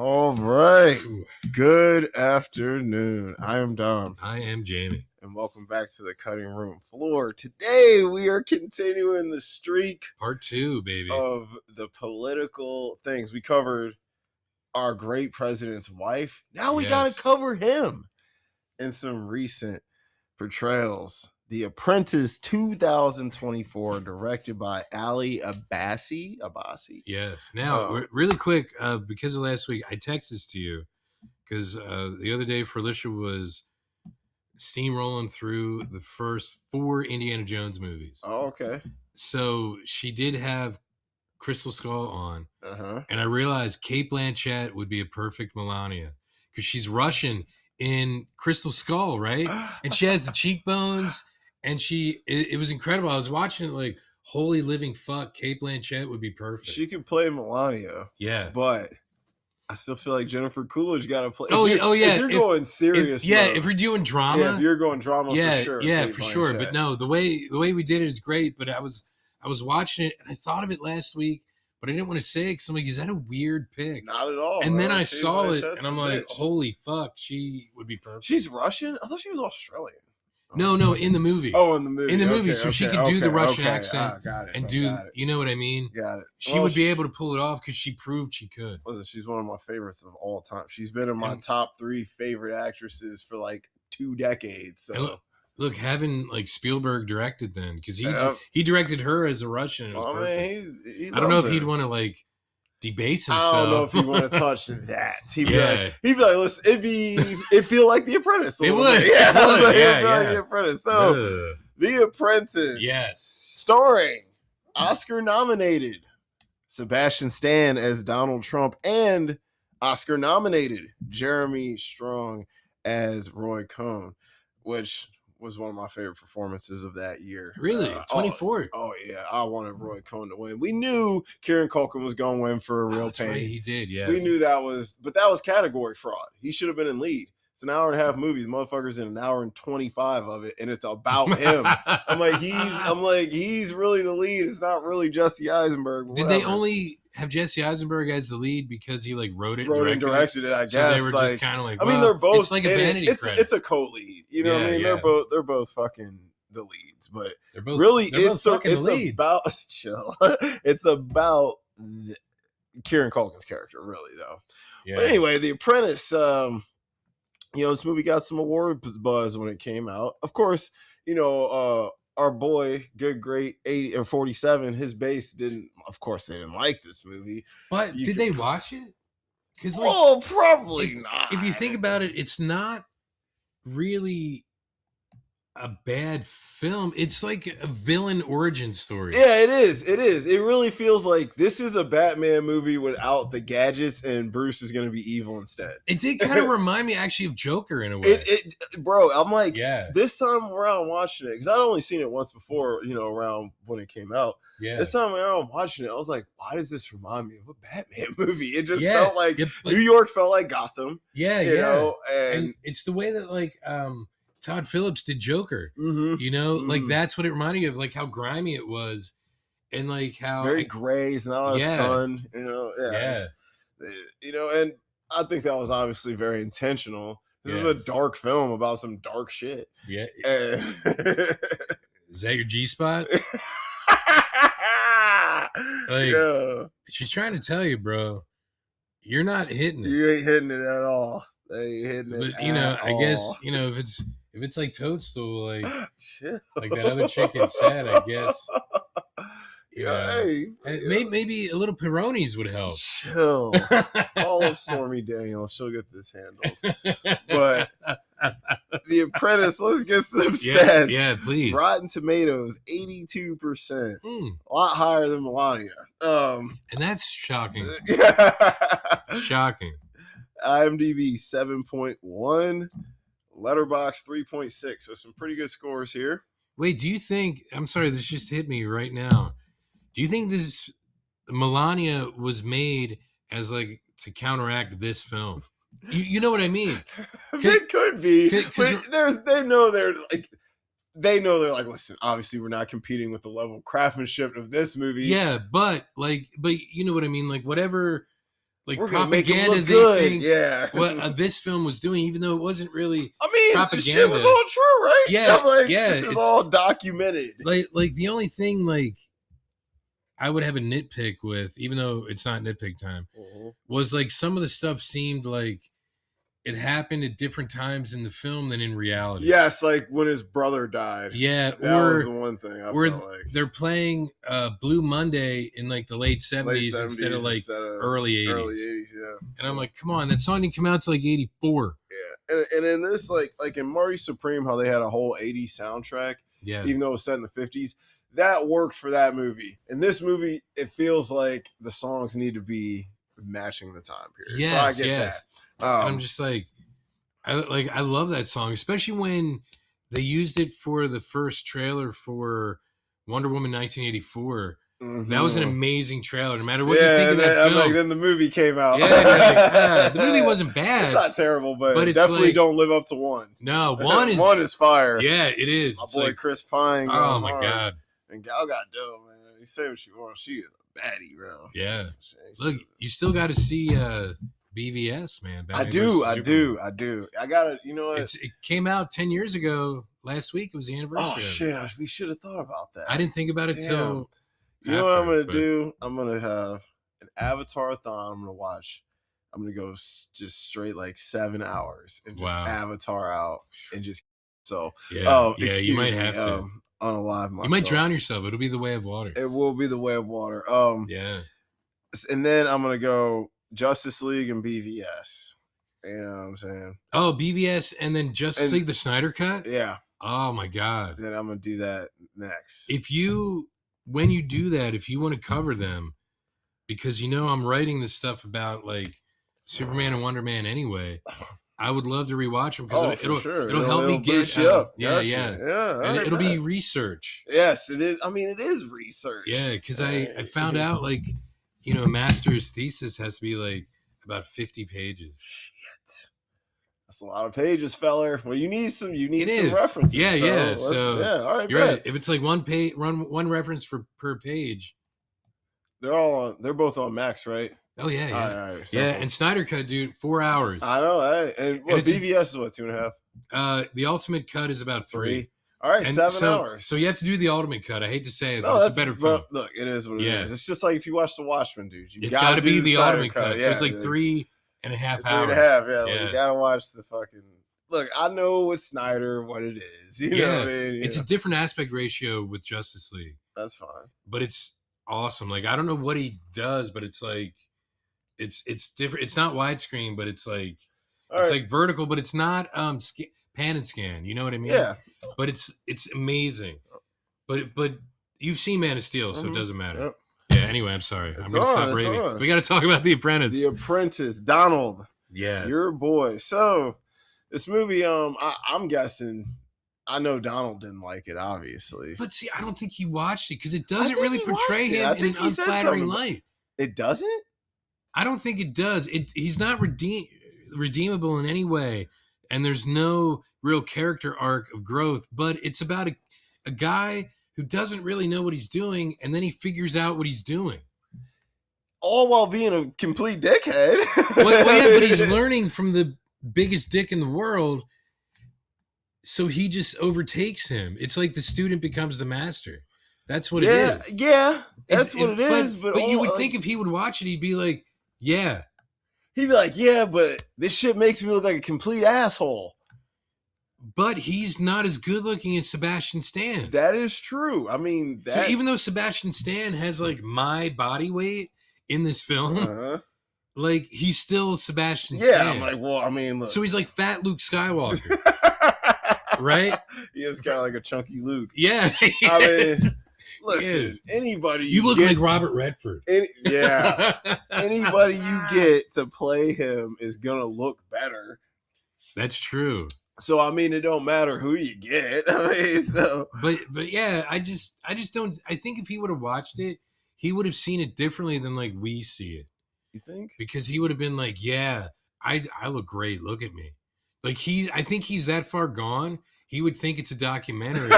All right. Good afternoon. I am Dom. I am Jamie. And welcome back to the cutting room floor. Today we are continuing the streak. Part 2, baby. Of the political things. We covered our great president's wife. Now we got to cover him in some recent portrayals. The Apprentice 2024, directed by Ali Abbasi. Yes. Now, really quick, because of last week, I texted this to you because the other day Felicia was steamrolling through the first 4 Indiana Jones movies. Oh, okay. So she did have Crystal Skull on, and I realized Cate Blanchett would be a perfect Melania because she's Russian in Crystal Skull, right? And she has the cheekbones. And it was incredible. I was watching it like, holy living fuck, Cate Blanchett would be perfect. She could play Melania. Yeah. But I still feel like Jennifer Coolidge got to play. Yeah. If you're going serious. If we're doing drama. Yeah, if you're going drama for sure. Yeah, for sure. But no, the way we did it is great. But I was watching it, and I thought of it last week, but I didn't want to say it because I'm like, is that a weird pick? Not at all. And then I saw it, and I'm like, holy fuck, she would be perfect. She's Russian? I thought she was Australian. No, in the movie. Oh, in the movie. In the movie, so she could do the Russian accent got it, and do, you know what I mean? Got it. She would be able to pull it off because she proved she could. Listen, she's one of my favorites of all time. She's been in my top 3 favorite actresses for like 2 decades. So look, having like Spielberg directed then, because he directed her as a Russian. I mean, I don't know if he'd want to like debase himself. I don't know if you want to touch that. He'd be like, listen, it'd feel like The Apprentice. It would. Yeah, like The Apprentice. So, The Apprentice. Yes. Starring Oscar nominated Sebastian Stan as Donald Trump and Oscar nominated Jeremy Strong as Roy Cohn, which was one of my favorite performances of that year. Really? 24. Oh, yeah. I wanted Roy Cohn to win. We knew Kieran Culkin was going to win for a real pain. Right, he did, yeah. We knew that was category fraud. He should have been in lead. It's an hour and a half movie. The motherfucker's in an hour and 25 of it, and it's about him. I'm like, he's really the lead. It's not really Jesse Eisenberg. Did they only have Jesse Eisenberg as the lead because he like wrote and directed it? I guess. So they were just kind of like, I mean, they're both. It's like a vanity credit. It's a co-lead. You know what I mean? Yeah. They're both fucking the leads, but they're both really it's about chill. It's about Kieran Culkin's character, really though. Yeah. But anyway, The Apprentice. This movie got some award buzz when it came out. Of course, our boy, good, great 80 or 47, his base didn't. Of course, they didn't like this movie. But did they watch it? Because probably not. If you think about it, it's not really a bad film. It's like a villain origin story. Yeah, it is. It really feels like this is a Batman movie without the gadgets, and Bruce is going to be evil instead. It did kind of remind me actually of Joker in a way. Bro, I'm like, this time around watching it, because I'd only seen it once before, around when it came out. Yeah. This time around watching it, I was like, why does this remind me of a Batman movie? It just felt like New York felt like Gotham. Yeah, you know, and it's the way that like Todd Phillips did Joker. Mm-hmm. Like that's what it reminded me of, like how grimy it was, and like how it's very gray. It's not a lot of sun. And I think that was obviously very intentional. This is a dark film about some dark shit. Yeah. Is that your G spot? She's trying to tell you, bro, you're not hitting it. You ain't hitting it at all. They ain't hitting it. But I guess if it's like Toadstool, like that other chick had said, I guess. Maybe a little Peronis would help. Chill. All of Stormy Daniels, she'll get this handled. But The Apprentice, let's get some stats. Yeah, please. Rotten Tomatoes, 82%. A lot higher than Melania. And that's shocking. Shocking. IMDb 7.1. Letterboxd 3.6. So some pretty good scores here. Wait, do you think, I'm sorry, this just hit me right now. Do you think this Melania was made as like to counteract this film? You know what I mean? It could be. They know they're like, listen, obviously we're not competing with the level of craftsmanship of this movie. Yeah, but you know what I mean? Like whatever like we're propaganda they good. think what this film was doing, even though it wasn't really propaganda. The shit was all true, right? Yeah, I'm like, this is all documented. Like the only thing like I would have a nitpick with, even though it's not nitpick time, was like some of the stuff seemed like it happened at different times in the film than in reality. Yes, like when his brother died. Yeah, that was the one thing I felt like. They're playing Blue Monday in like the late 70s instead of like early 80s. Early 80s, yeah. And I'm like, come on, that song didn't come out to like 84. Yeah, and in this, like in Marty Supreme, how they had a whole 80s soundtrack, even though it was set in the 50s, that worked for that movie. In this movie, it feels like the songs need to be matching the time period. Yes, so I get that. And I'm just like I love that song, especially when they used it for the first trailer for Wonder Woman 1984. That was an amazing trailer. No matter what you think of that film. Like, then the movie came out. Yeah, the movie wasn't bad. It's not terrible, but it definitely don't live up to one. No, one is fire. Yeah, it is. My boy Chris Pine. Oh my god. And Gal Gadot, man. You say what you want. She is a baddie, bro. Yeah. Look, you still got to see BVS, man. I do. I gotta. You know what? It came out 10 years ago. Last week it was the anniversary. Oh shit! We should have thought about that. I didn't think about it till. You know what I'm gonna do? I'm gonna have an Avatar-thon. I'm gonna watch. I'm gonna go just straight like 7 hours and just Avatar out and just you might have to unalive myself. You might drown yourself. It'll be the way of water. It will be the way of water. Yeah. And then I'm gonna go Justice League and BVS. You know what I'm saying? Oh, BVS and then Justice League, the Snyder Cut? Yeah. Oh my god. Then I'm gonna do that next. When you do that, if you want to cover them, because I'm writing this stuff about like Superman and Wonder Man anyway, I would love to rewatch them because it'll help me get up. Yeah. And it'll be research. Yes, it is. I mean, it is research. Yeah, because I found out like a master's thesis has to be like about 50 pages. Shit. That's a lot of pages, feller. Well, you need some references. Yeah. So all right, you're right. If it's like one reference per page, they're both on Max, right? Oh yeah. All right, yeah. And Snyder Cut, dude, 4 hours. I know. And BVS is what, 2.5? The Ultimate Cut is about 3. All right, 7 hours. So you have to do the Ultimate Cut. I hate to say it, but it's a better film. Look, it is what it is. It's just like if you watch The Watchmen, dude. It's got to be the Ultimate Cut. So it's like 3.5 hours. 3.5, yeah. Like you got to watch the fucking... Look, I know with Snyder what it is. You know what I mean? It's a different aspect ratio with Justice League. That's fine. But it's awesome. Like, I don't know what he does, but it's like... It's different. It's not widescreen, but it's like... like vertical, but it's not pan and scan. You know what I mean? Yeah. But it's amazing. But you've seen Man of Steel, so it doesn't matter. Yep. Yeah. Anyway, I'm sorry. I'm gonna stop raving. We got to talk about The Apprentice. The Apprentice, Donald. Yes. Your boy. So this movie, I'm guessing. I know Donald didn't like it, obviously. But see, I don't think he watched it because it doesn't really portray him in an unflattering light. It doesn't? I don't think it does. He's not redeemable in any way, and there's no real character arc of growth, but it's about a guy who doesn't really know what he's doing, and then he figures out what he's doing. All while being a complete dickhead. But he's learning from the biggest dick in the world, so he just overtakes him. It's like the student becomes the master. That's what it is. Yeah, that's what it is. But you would think if he would watch it, he'd be like, yeah. He'd be like, yeah, but this shit makes me look like a complete asshole. But he's not as good looking as Sebastian Stan. That is true. I mean, so even though Sebastian Stan has like my body weight in this film, like he's still Sebastian Stan. Yeah, I'm like, well, I mean, look. So he's like fat Luke Skywalker, right? He is kind of like a chunky Luke. Yeah, I mean, listen, anybody you look like Robert Redford. Anybody you get to play him is gonna look better. That's true. So I mean, it don't matter who you get. I mean, so but yeah, I just don't. I think if he would have watched it, he would have seen it differently than like we see it. You think? Because he would have been like, yeah, I look great. Look at me. Like I think he's that far gone. He would think it's a documentary.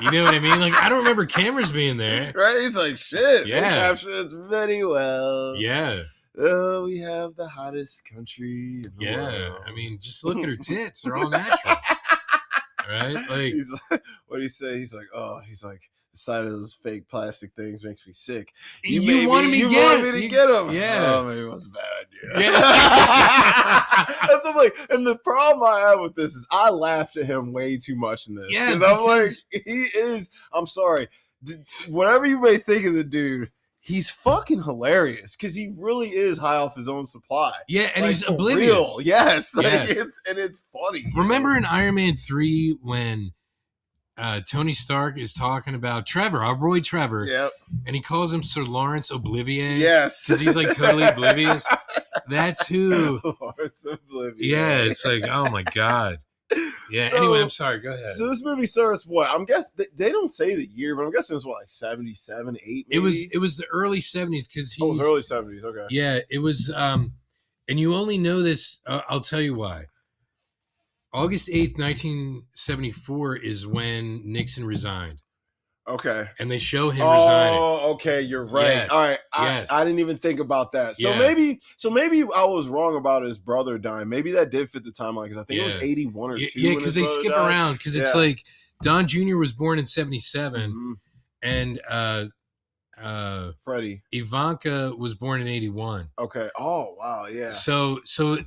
You know what I mean? Like, I don't remember cameras being there. Right? He's like, shit. Yeah. They capture this very well. Yeah. Oh, we have the hottest country in the world. I mean, just look at her tits. They're all natural. Right? Like, he's like, what do you say? He's like, the sight of those fake plastic things makes me sick. You wanted me to get them. Yeah. Oh, maybe it was a bad idea. Yeah. That's what I'm like. And the problem I have with this is I laughed at him way too much in this. Yeah, because I'm like, he is, I'm sorry. Whatever you may think of the dude, he's fucking hilarious because he really is high off his own supply. Yeah, and like, he's oblivious. Real. Yes. Yes. It's funny. Remember in Iron Man 3 when Tony Stark is talking about Trevor, our boy Trevor, yep, and he calls him Sir Lawrence Oblivier? Yes. Because he's like totally oblivious. That's who. Lawrence Oblivier. Yeah, it's like, oh my God. Yeah, So, anyway, I'm sorry. Go ahead. So this movie starts what? I'm guessing they don't say the year, but I'm guessing it's what, like 77, 8 maybe? It was the early 70s because it was early 70s, okay. Yeah, it was and you only know this, I'll tell you why. August 8th, 1974 is when Nixon resigned. Okay. And they show him resigning. Oh, okay, you're right. Yes. All right. Yes. I didn't even think about that. So Yeah. maybe I was wrong about his brother dying. Maybe that did fit the timeline because I think it was 81 or 2. Yeah, because they skip around because it's like Don Jr. was born in 77 and Freddie. Ivanka was born in 81. Okay. Oh, wow, yeah. So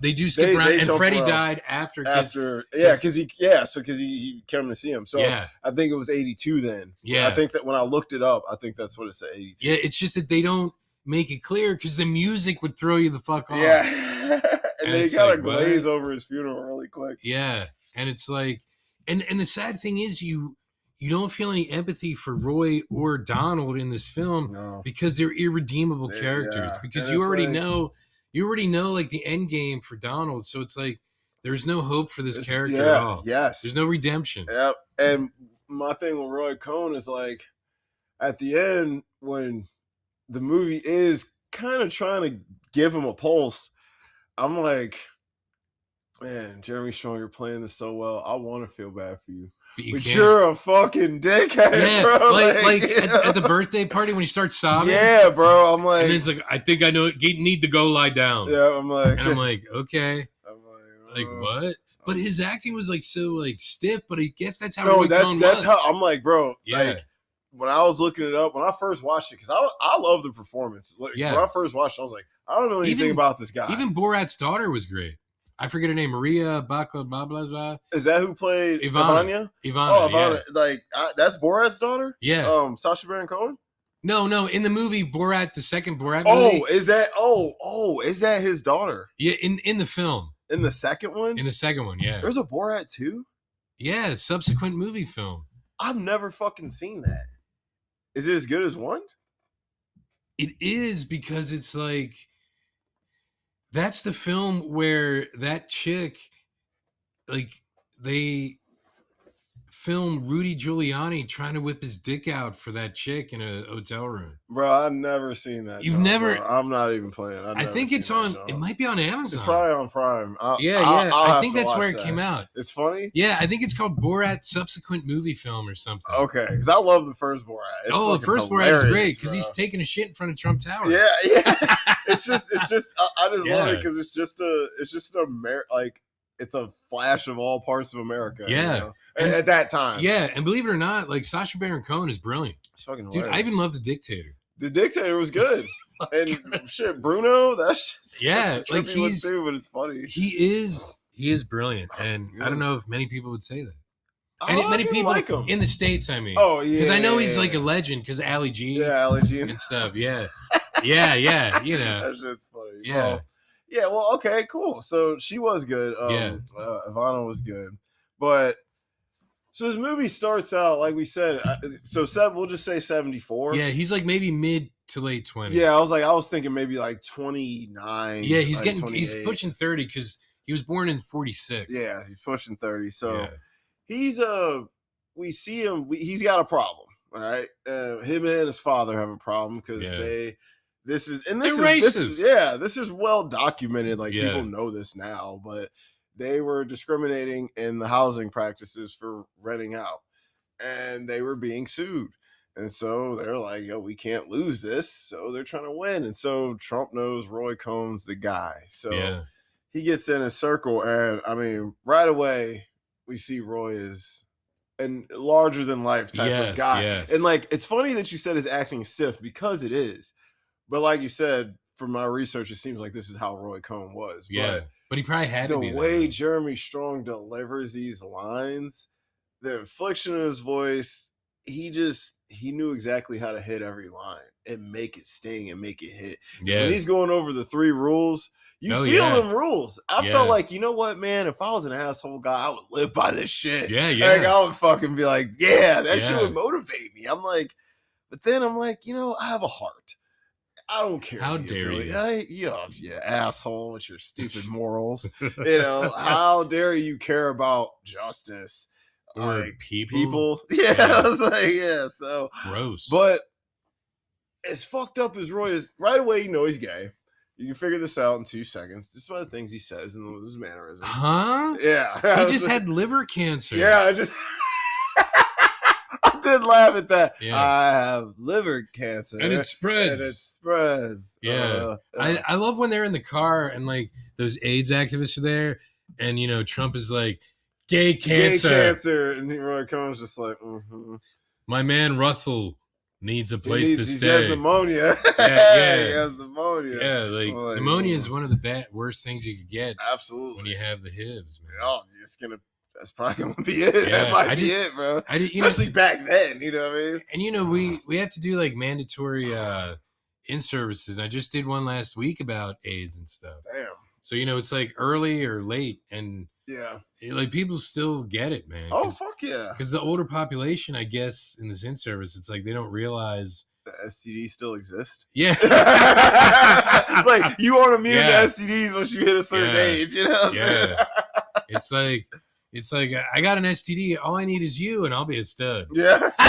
they do skip around, and Freddie died after. Because he came to see him. So yeah. I think it was 82 then. Yeah. I think that when I looked it up, I think that's what it said, 82. Yeah, it's just that they don't make it clear because the music would throw you the fuck off. Yeah. and they kind of like, glaze over his funeral really quick. Yeah. And it's like, and the sad thing is you don't feel any empathy for Roy or Donald in this film because they're irredeemable characters. Yeah. Because you already know like the end game for Donald. So it's like there's no hope for this character at all. Yes. There's no redemption. Yep. And my thing with Roy Cohn is like at the end when the movie is kind of trying to give him a pulse, I'm like, man, Jeremy Strong, you're playing this so well. I want to feel bad for you. But you're a fucking dickhead, bro. Like at the birthday party when he starts sobbing. Yeah, bro. I'm like, and he's like, I think I know it. You need to go lie down. Yeah, I'm like, okay. I'm like what? But his acting was like so like stiff. But I guess that's how. No, that's how I'm like, bro. Yeah. Like when I was looking it up, when I first watched it, because I love the performance. Like, when I first watched it, I was like, I don't know anything about this guy. Even Borat's daughter was great. I forget her name, Maria Baka blah blah blah. Is that who played Ivana? Ivana. Oh, Ivana. Yeah. Like that's Borat's daughter. Yeah. Sacha Baron Cohen. No. In the movie Borat, the second Borat movie. Oh, is that? Is that his daughter? Yeah. In the film. In the second one. In the second one, yeah. There's a Borat 2? Yeah, subsequent movie film. I've never fucking seen that. Is it as good as one? It is because it's like. That's the film where that chick, like, they film Rudy Giuliani trying to whip his dick out for that chick in a hotel room. Bro, I've never seen that. You've never? Bro. I'm not even playing. I think it's on. It might be on Amazon. It's probably on Prime. I think that's where it came out. It's funny. Yeah, I think it's called Borat subsequent movie film or something. Okay, because I love the first Borat. The first Borat is great because he's taking a shit in front of Trump Tower. Yeah. It's just. I just love it because it's just it's a flash of all parts of America. Yeah. You know? At that time. Yeah, and believe it or not, like Sacha Baron Cohen is brilliant. It's fucking dude. hilarious. I even love The Dictator. The Dictator was good. Shit, Bruno, that's just like he's too, but it's funny. He is brilliant, and I don't know if many people would say that. And many people like him in the States. I mean, oh yeah, because I know he's like a legend because Ali G, and stuff. Yeah, yeah. You know, that shit's funny. Yeah. Yeah, well, okay, cool. So she was good. Ivana was good. But so this movie starts out, like we said, we'll just say 74. Yeah, he's like maybe mid to late 20s. Yeah, I was thinking maybe like 29. Yeah, he's like he's pushing 30 because he was born in 46. Yeah, he's pushing 30. So he's we see him, he's got a problem, all right? Him and his father have a problem because this is well documented. Like people know this now, but they were discriminating in the housing practices for renting out. and they were being sued. And so they're like, yo, we can't lose this. So they're trying to win. And so Trump knows Roy Cohn's the guy. So he gets in a circle. And I mean, right away, we see Roy is a larger than life type of guy. Yes. And like, it's funny that you said his acting is stiff, because it is. But like you said, from my research, it seems like this is how Roy Cohn was. Yeah. But he probably had to be. The way Jeremy Strong delivers these lines, the inflection of his voice, he knew exactly how to hit every line and make it sting and make it hit. Yeah. When he's going over the 3 rules, you feel them rules. I felt like, you know what, man? If I was an asshole guy, I would live by this shit. Yeah. Like, I would fucking be like, that shit would motivate me. I'm like, but then I'm like, you know, I have a heart. I don't care. How dare you? You asshole with your stupid morals. You know, how dare you care about justice or like, people? Yeah, I was like, so gross. But as fucked up as Roy is, right away you know he's gay. You can figure this out in 2 seconds. Just by the things he says and his mannerisms. Huh? Yeah. He just had liver cancer. Yeah, I did laugh at that. Yeah. I have liver cancer. And it spreads. Yeah. I love when they're in the car and like those AIDS activists are there and you know Trump is like, gay cancer. Gay cancer. And Roy Cohn's just like, my man Russell needs a place to stay. He has pneumonia. Yeah. He has pneumonia. Yeah, like pneumonia is one of the worst things you could get. Absolutely. When you have the HIVs, man. Oh, that's probably gonna be it. Yeah, that might be it, bro. Especially back then, you know what I mean? And you know, we have to do like mandatory in-services. I just did one last week about AIDS and stuff. Damn. So you know, it's like early or late, and like people still get it, man. Oh fuck yeah! Because the older population, I guess, in this in-service, it's like they don't realize the STDs still exist. Yeah. Like you aren't immune to STDs once you hit a certain age, you know what I'm saying? It's like I got an STD. All I need is you, and I'll be a stud. Yes, sir.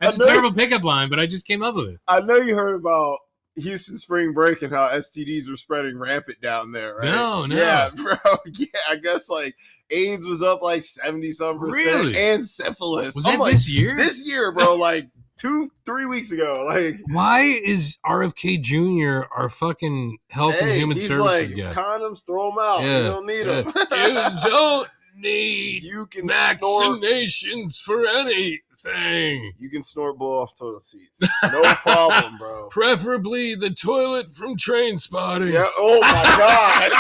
That's a terrible pickup line, but I just came up with it. I know you heard about Houston spring break and how STDs were spreading rampant down there, right? No. Yeah, bro. Yeah, I guess like AIDS was up like 70-some%. Really? And syphilis. Was that like, this year? This year, bro. Like 2-3 weeks ago. Like, why is RFK Jr. our fucking health and human services guy? Condoms, throw them out. You don't need them. You don't need vaccinations for anything. You can snort blow off toilet seats. No problem, bro. Preferably the toilet from Train Spotting. Yeah. Oh my God.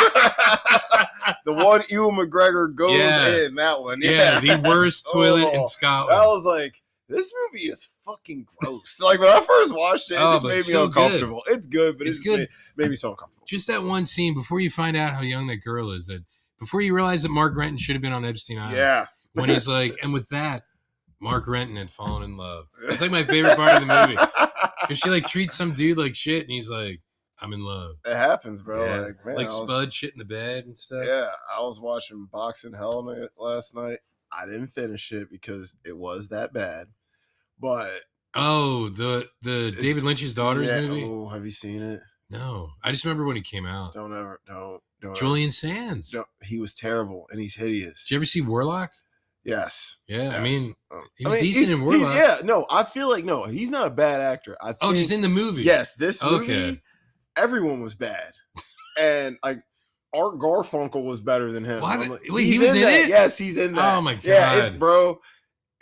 The one Ewan McGregor goes in, that one. Yeah, the worst toilet in Scotland. I was like, this movie is fucking gross. Like when I first watched it, it just made me uncomfortable. Good. It's good, but it's good. Made me so uncomfortable. Just that one scene before you find out how young that girl is, that before you realize that Mark Renton should have been on Epstein Island. Yeah. When he's like, and with that, Mark Renton had fallen in love. It's like my favorite part of the movie. Because she like treats some dude like shit, and he's like, I'm in love. It happens, bro. Yeah. Like, man, like Spud shit in the bed and stuff. Yeah, I was watching Boxing Hell last night. I didn't finish it because it was that bad. But the David Lynch's Daughters movie. Oh, have you seen it? No, I just remember when he came out. Don't. Julian Sands. He was terrible and he's hideous. Did you ever see Warlock? Yes. Yeah, yes. I mean, he was decent in Warlock. I feel like he's not a bad actor. I think, just in the movie. Yes, this movie, everyone was bad, and like Art Garfunkel was better than him. Like, wait, he was in it? Yes, he's in that. Oh my God. Yeah,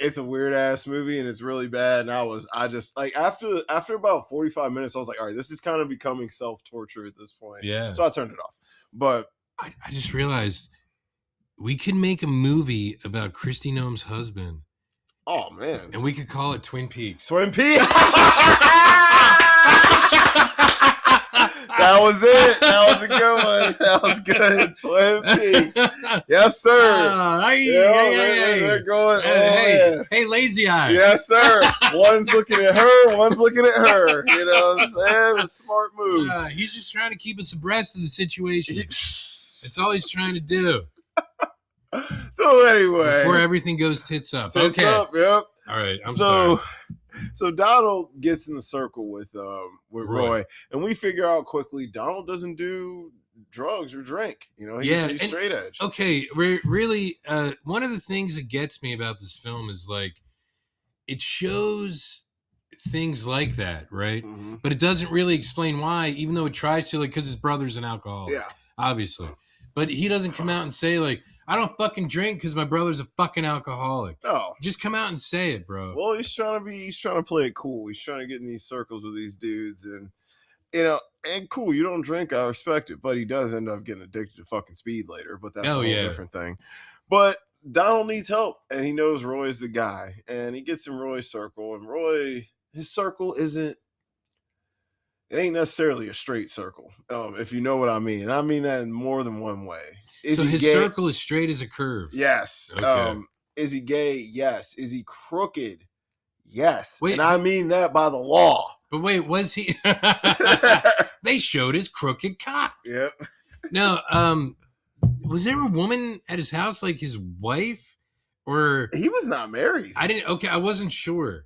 it's a weird ass movie and it's really bad. And I just like after about 45 minutes, I was like, all right, this is kind of becoming self-torture at this point. Yeah. So I turned it off. But I just realized we could make a movie about Kristi Noem's husband. Oh man. And we could call it Twin Peaks. Twin Peaks. That was it. That was a good one. That was good. Twin Peaks. Yes, sir. They're going. Hey, lazy eye. Yes, sir. One's looking at her. One's looking at her. You know what I'm saying? A smart move. He's just trying to keep us abreast of the situation. That's all he's trying to do. So anyway, before everything goes tits up. Tits up. Yep. All right. I'm sorry. So Donald gets in the circle with Roy, and we figure out quickly Donald doesn't do drugs or drink. You know, he's straight edge. Okay, really, one of the things that gets me about this film is like it shows things like that, right? Mm-hmm. But it doesn't really explain why, even though it tries to, like, because his brother's an alcoholic, obviously. But he doesn't come out and say like, I don't fucking drink because my brother's a fucking alcoholic. No, just come out and say it, bro. Well, he's trying to play it cool. He's trying to get in these circles with these dudes, and you know, and cool. You don't drink, I respect it, but he does end up getting addicted to fucking speed later. But that's a whole different thing. But Donald needs help, and he knows Roy's the guy, and he gets in Roy's circle, and his circle it ain't necessarily a straight circle, if you know what I mean. And I mean that in more tan one way. So his circle is straight as a curve? Yes. Okay. Is he gay? Yes. Is he crooked? Yes. Wait, and I mean that by the law. But wait, was he? They showed his crooked cock. Yep. No, was there a woman at his house, like his wife? Or he was not married? I wasn't sure.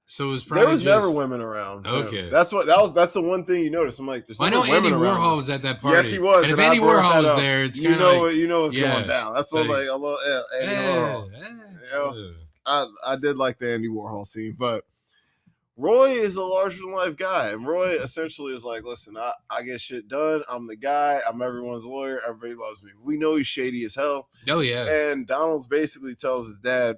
So it was probably there was never women around. Okay, that's the one thing you notice. I'm like, there's I know Andy Warhol was at that party. Yes, he was. And if Andy Warhol was there, it's kind of you know what's going down. That's what like a little Andy Warhol. I did like the Andy Warhol scene, but Roy is a larger than life guy, and Roy essentially is like, listen, I get shit done. I'm the guy. I'm everyone's lawyer. Everybody loves me. We know he's shady as hell. Oh yeah. And Donald's basically tells his dad,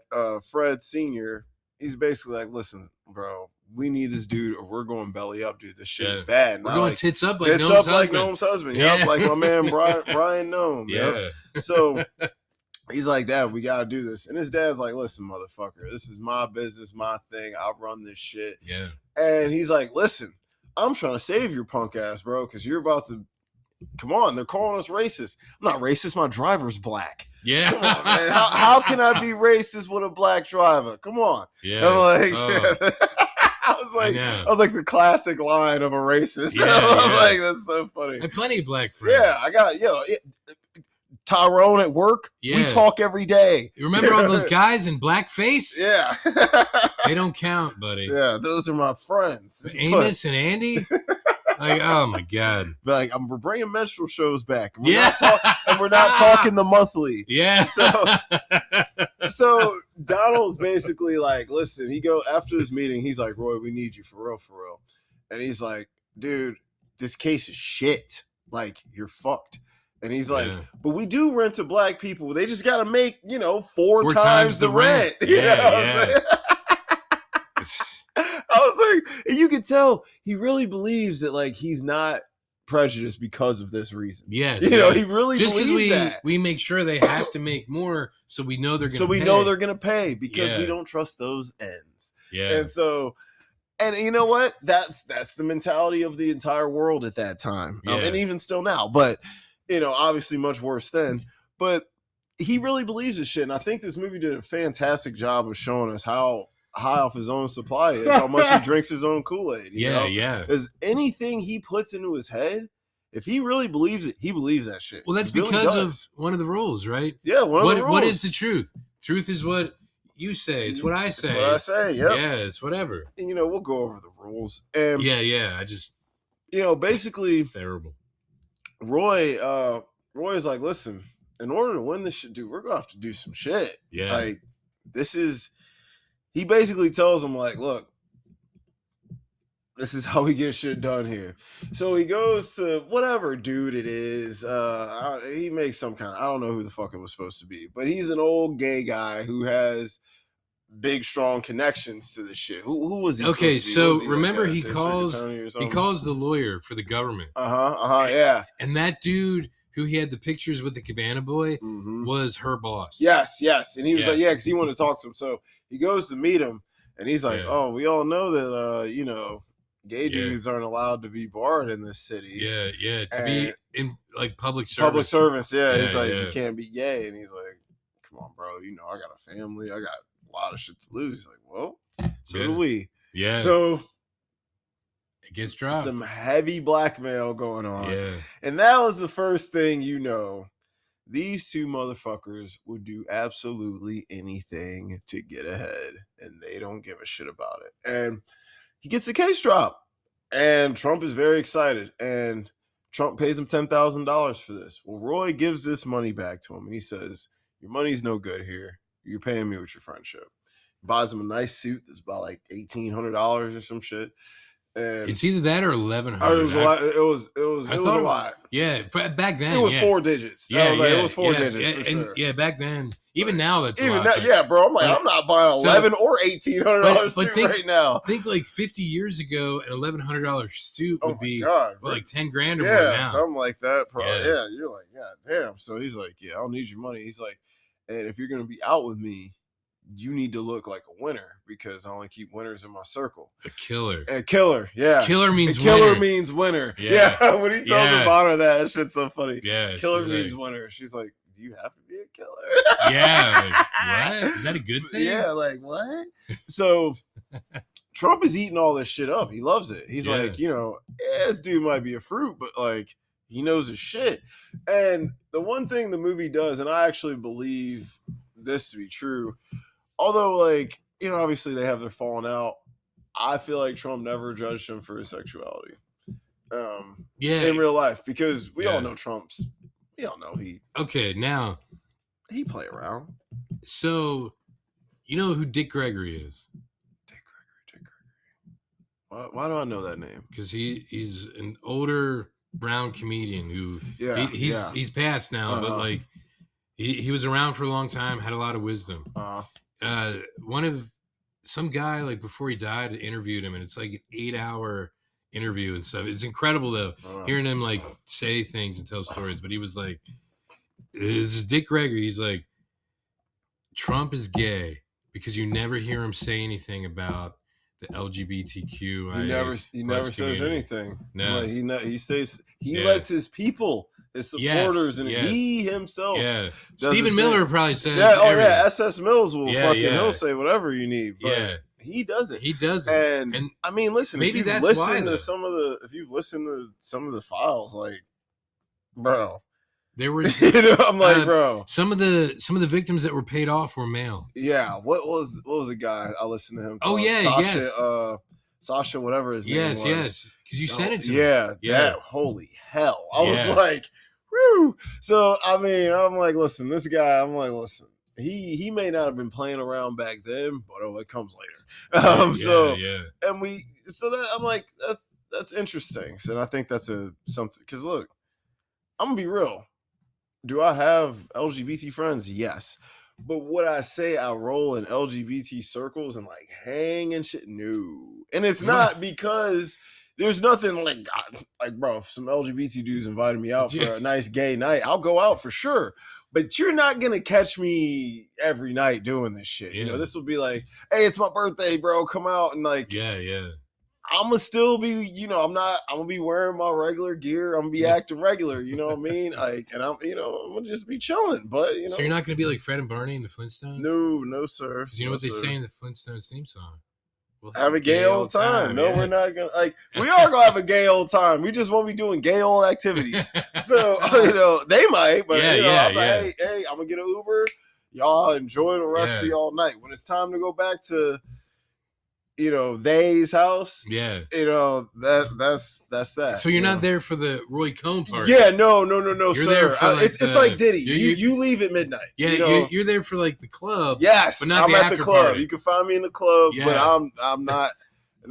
Fred Sr., he's basically like, listen, bro, we need this dude or we're going belly up, dude. This shit is bad. And we're going like, tits up like Noam's husband. Yep, like my man Brian Noam. Yeah. Yep. So he's like, Dad, we got to do this. And his dad's like, listen, motherfucker, this is my business, my thing. I'll run this shit. Yeah. And he's like, listen, I'm trying to save your punk ass, bro, because you're about to, come on, they're calling us racist. I'm not racist. My driver's black. Yeah. Come on, man. How can I be racist with a black driver? Come on. Yeah. I'm like, I was like the classic line of a racist. Yeah, I'm like, that's so funny. I have plenty of black friends. Yeah, I got, Tyrone at work. Yeah. We talk every day. You remember all those guys in blackface? Yeah. They don't count, buddy. Yeah, those are my friends. Amos and Andy? Like, oh my God. Like, we're bringing menstrual shows back. We're not talking the monthly. Yeah. So Donald's basically like, listen, after this meeting, he's like, Roy, we need you for real. And he's like, dude, this case is shit. Like, you're fucked. And he's like, but we do rent to black people. They just got to make, four times the rent. Yeah. I was like, and you could tell he really believes that, like, he's not prejudiced because of this reason. Yes. He really just believes that. We make sure they have to make more so we know they're going to pay. Know they're going to pay because we don't trust those ends. Yeah. And so, and you know what? That's the mentality of the entire world at that time. Yeah. And even still now. But, obviously much worse then. But he really believes this shit. And I think this movie did a fantastic job of showing us how high off his own supply is, how much he drinks his own Kool-Aid. Yeah. Because anything he puts into his head, if he really believes it, he believes that shit. Well, that's because of one of the rules, right? Yeah, one of the rules. What is the truth? Truth is what you say. It's what I say. It's what I say, yeah. Yeah, it's whatever. And, we'll go over the rules. And, yeah, I just... basically... Terrible. Roy is like, listen, in order to win this shit, dude, we're going to have to do some shit. Yeah. Like, this is... He basically tells him, like, look, this is how we get shit done here. So he goes to whatever dude it is. He makes some kind of, I don't know who the fuck it was supposed to be, but he's an old gay guy who has big, strong connections to this shit. Who was he? Okay, so remember he calls the lawyer for the government. Yeah. And that dude who he had the pictures with the Cabana Boy was her boss. Yes. And he was like, because he wanted to talk to him. So he goes to meet him, and he's like, oh, we all know that, gay dudes aren't allowed to be barred in this city. Yeah. To be in, like, public service. Public service, yeah. He's like, you can't be gay. And he's like, come on, bro. I got a family. I got a lot of shit to lose. He's like, well, so do we. Yeah. So it gets dropped. Some heavy blackmail going on. Yeah. And that was the first thing These two motherfuckers would do absolutely anything to get ahead, and they don't give a shit about it. And he gets the case dropped, and Trump is very excited, and Trump pays him $10,000 for this. Well, Roy gives this money back to him, and he says, your money's no good here. You're paying me with your friendship. Buys him a nice suit that's about like $1,800 or some shit. And it's either that or 1,100. It was a lot. It was a lot. Yeah, back then it was 4 digits. It was 4 digits for sure. Yeah, back then. Even now, that's a lot. Now, bro. I'm like, I'm not buying $1,100 or $1,800 suit right now. Think like 50 years ago, an $1,100 suit would be like 10 grand or more now. Something like that. Yeah, you're like, God damn. So he's like, yeah, I don't need your money. He's like, and if you're gonna be out with me, you need to look like a winner because I only keep winners in my circle. A killer. Yeah. Killer means winner. Yeah. When he tells Ivana that shit's so funny. Yeah. Killer means winner. She's like, do you have to be a killer? Yeah. Like, what? Is that a good thing? Yeah. Like, what? So Trump is eating all this shit up. He loves it. He's like, this dude might be a fruit, but like, he knows his shit. And the one thing the movie does, and I actually believe this to be true, although, like, obviously they have their falling out, I feel like Trump never judged him for his sexuality. In real life, because we all know we all know now he play around. So, you know who Dick Gregory is? Dick Gregory. Why do I know that name? Because he's an older brown comedian who he's passed now, but like he was around for a long time, had a lot of wisdom. Some guy, like, before he died, interviewed him, and it's like an 8-hour interview and stuff. It's incredible though, hearing him like say things and tell stories. But he was like, this is Dick Gregory. He's like, Trump is gay because you never hear him say anything about the LGBTQ. He never says anything. No, he says he lets his people, his supporters, and he himself. Yeah, Stephen Miller probably says. SS Mills will he'll say whatever you need. But he doesn't. He doesn't. And I mean, listen. Maybe if that's why. If you've listened to some of the files, like, bro. There was, I'm like, bro. Some of the victims that were paid off were male. Yeah, what was the guy? I listened to him. Sasha, whatever his name was. Yes, because you sent it to me. Yeah. Holy hell! I was like, woo. So I mean, I'm like, listen, this guy. I'm like, listen, he may not have been playing around back then, but it comes later. I'm like, that's interesting. So I think that's something. Because look, I'm gonna be real. Do I have LGBT friends? Yes. But would I say I roll in LGBT circles and like hang and shit? No. And it's not because there's nothing like bro, if some LGBT dudes invited me out for a nice gay night, I'll go out for sure. But you're not going to catch me every night doing this shit. You know, this will be like, hey, it's my birthday, bro. Come out and like, I'm gonna still be, I'm gonna be wearing my regular gear. I'm gonna be acting regular, you know what I mean? Like, and I'm gonna just be chilling. But so you're not gonna be like Fred and Barney in the Flintstones? No, sir. Because you know what they say in the Flintstones theme song? We'll have a gay old time. No, we're not gonna we are gonna have a gay old time. We just won't be doing gay old activities. So they might, but I'm like, hey, I'm gonna get an Uber. Y'all enjoy the rest of y'all night. When it's time to go back to they's house. Yeah. That's that. So you're not there for the Roy Cohn party. Yeah, no, you're sir. It's like Diddy. You leave at midnight. Yeah, you're there for like the club. Yes, but not I'm the at after the club. Party. You can find me in the club, but I'm not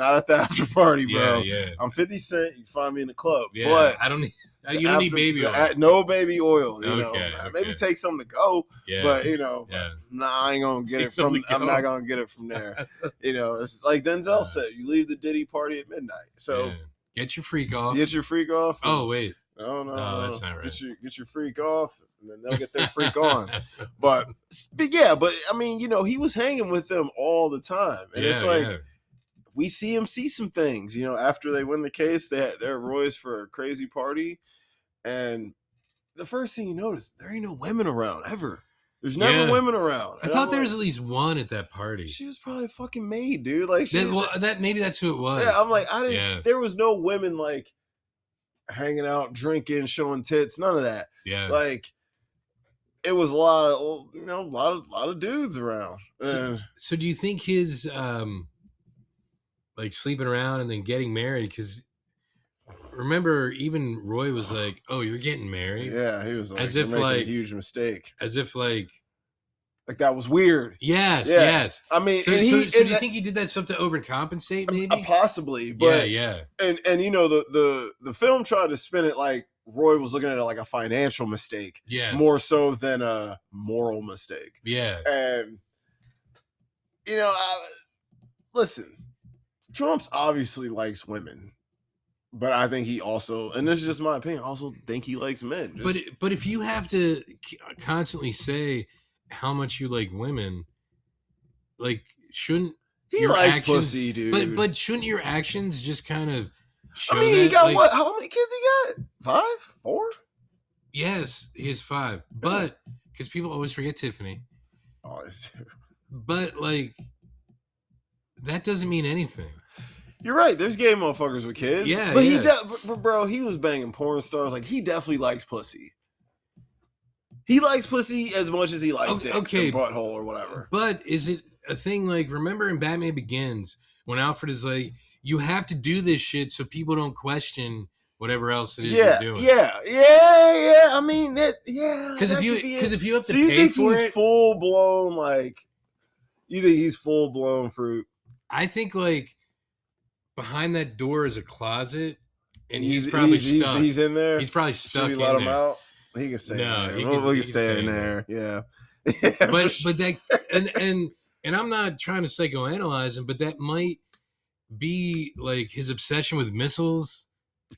at the after party, bro. Yeah. I'm 50 Cent. You can find me in the club. Yeah, but I don't need. You don't need baby oil. No baby oil. Okay. Maybe take something to go. Yeah. But I ain't gonna get it from. I'm not gonna get it from there. It's like Denzel said. You leave the Diddy party at midnight. So get your freak off. Oh wait. No, that's not right. Get your freak off, and then they'll get their freak on. But I mean, he was hanging with them all the time, and it's like. We see him see some things, after they win the case, they're Roy's for a crazy party. And the first thing you notice, there ain't no women around ever. There's never women around. I thought there was at least one at that party. She was probably a fucking maid, dude. Like, maybe that's who it was. Yeah, I'm like, there was no women like hanging out, drinking, showing tits, none of that. Yeah. Like, it was a lot of dudes around. So do you think his like sleeping around and then getting married? Because remember, even Roy was like, "Oh, you're getting married." Yeah, he was like, as if if making like a huge mistake. As if like that was weird. Yes, yeah. Yes. I mean, so do you think he did that stuff to overcompensate? Maybe, possibly. But yeah. And the film tried to spin it like Roy was looking at it like a financial mistake, more so than a moral mistake. Yeah, and listen, Trump's obviously likes women. But I think he also, and this is just my opinion, also think he likes men. But if you have to constantly say how much you like women, like shouldn't he likes pussy, dude? But shouldn't your actions just kind of show? I mean, he got what? How many kids he got? 5, 4? Yes, he has 5. But because people always forget Tiffany. Always do. But like, that doesn't mean anything. You're right. There's gay motherfuckers with kids. Yeah, but bro, he was banging porn stars. Like, he definitely likes pussy. He likes pussy as much as he likes dick and butthole or whatever. But is it a thing like, remember in Batman Begins when Alfred is like, you have to do this shit so people don't question whatever else it is you're doing. Yeah. I mean, because if you have to pay for it, you think he's full blown like? You think he's full blown fruit? I think like. Behind that door is a closet, and he's probably stuck. He's in there. He's probably stuck. Should we let him out? He can stay. No, in there. He can stay in there. Yeah. but that and I'm not trying to psychoanalyze him, but that might be like his obsession with missiles.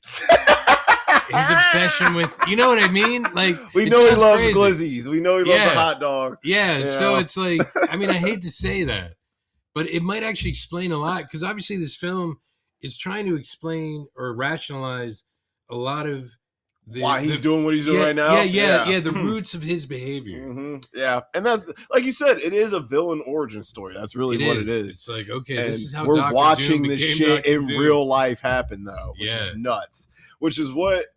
His obsession with, you know what I mean? Like, we know he loves glizzies. We know he loves a hot dog. Yeah. So it's like, I mean, I hate to say that, but it might actually explain a lot, because obviously this film is trying to explain or rationalize a lot of why he's doing what he's doing right now. Yeah. The roots of his behavior. Mm-hmm. Yeah, and that's like you said, it is a villain origin story. That's really what it is. It's like, okay, and this is how we're Dr. watching Doom this shit in real life happen, though, which is nuts. Which is what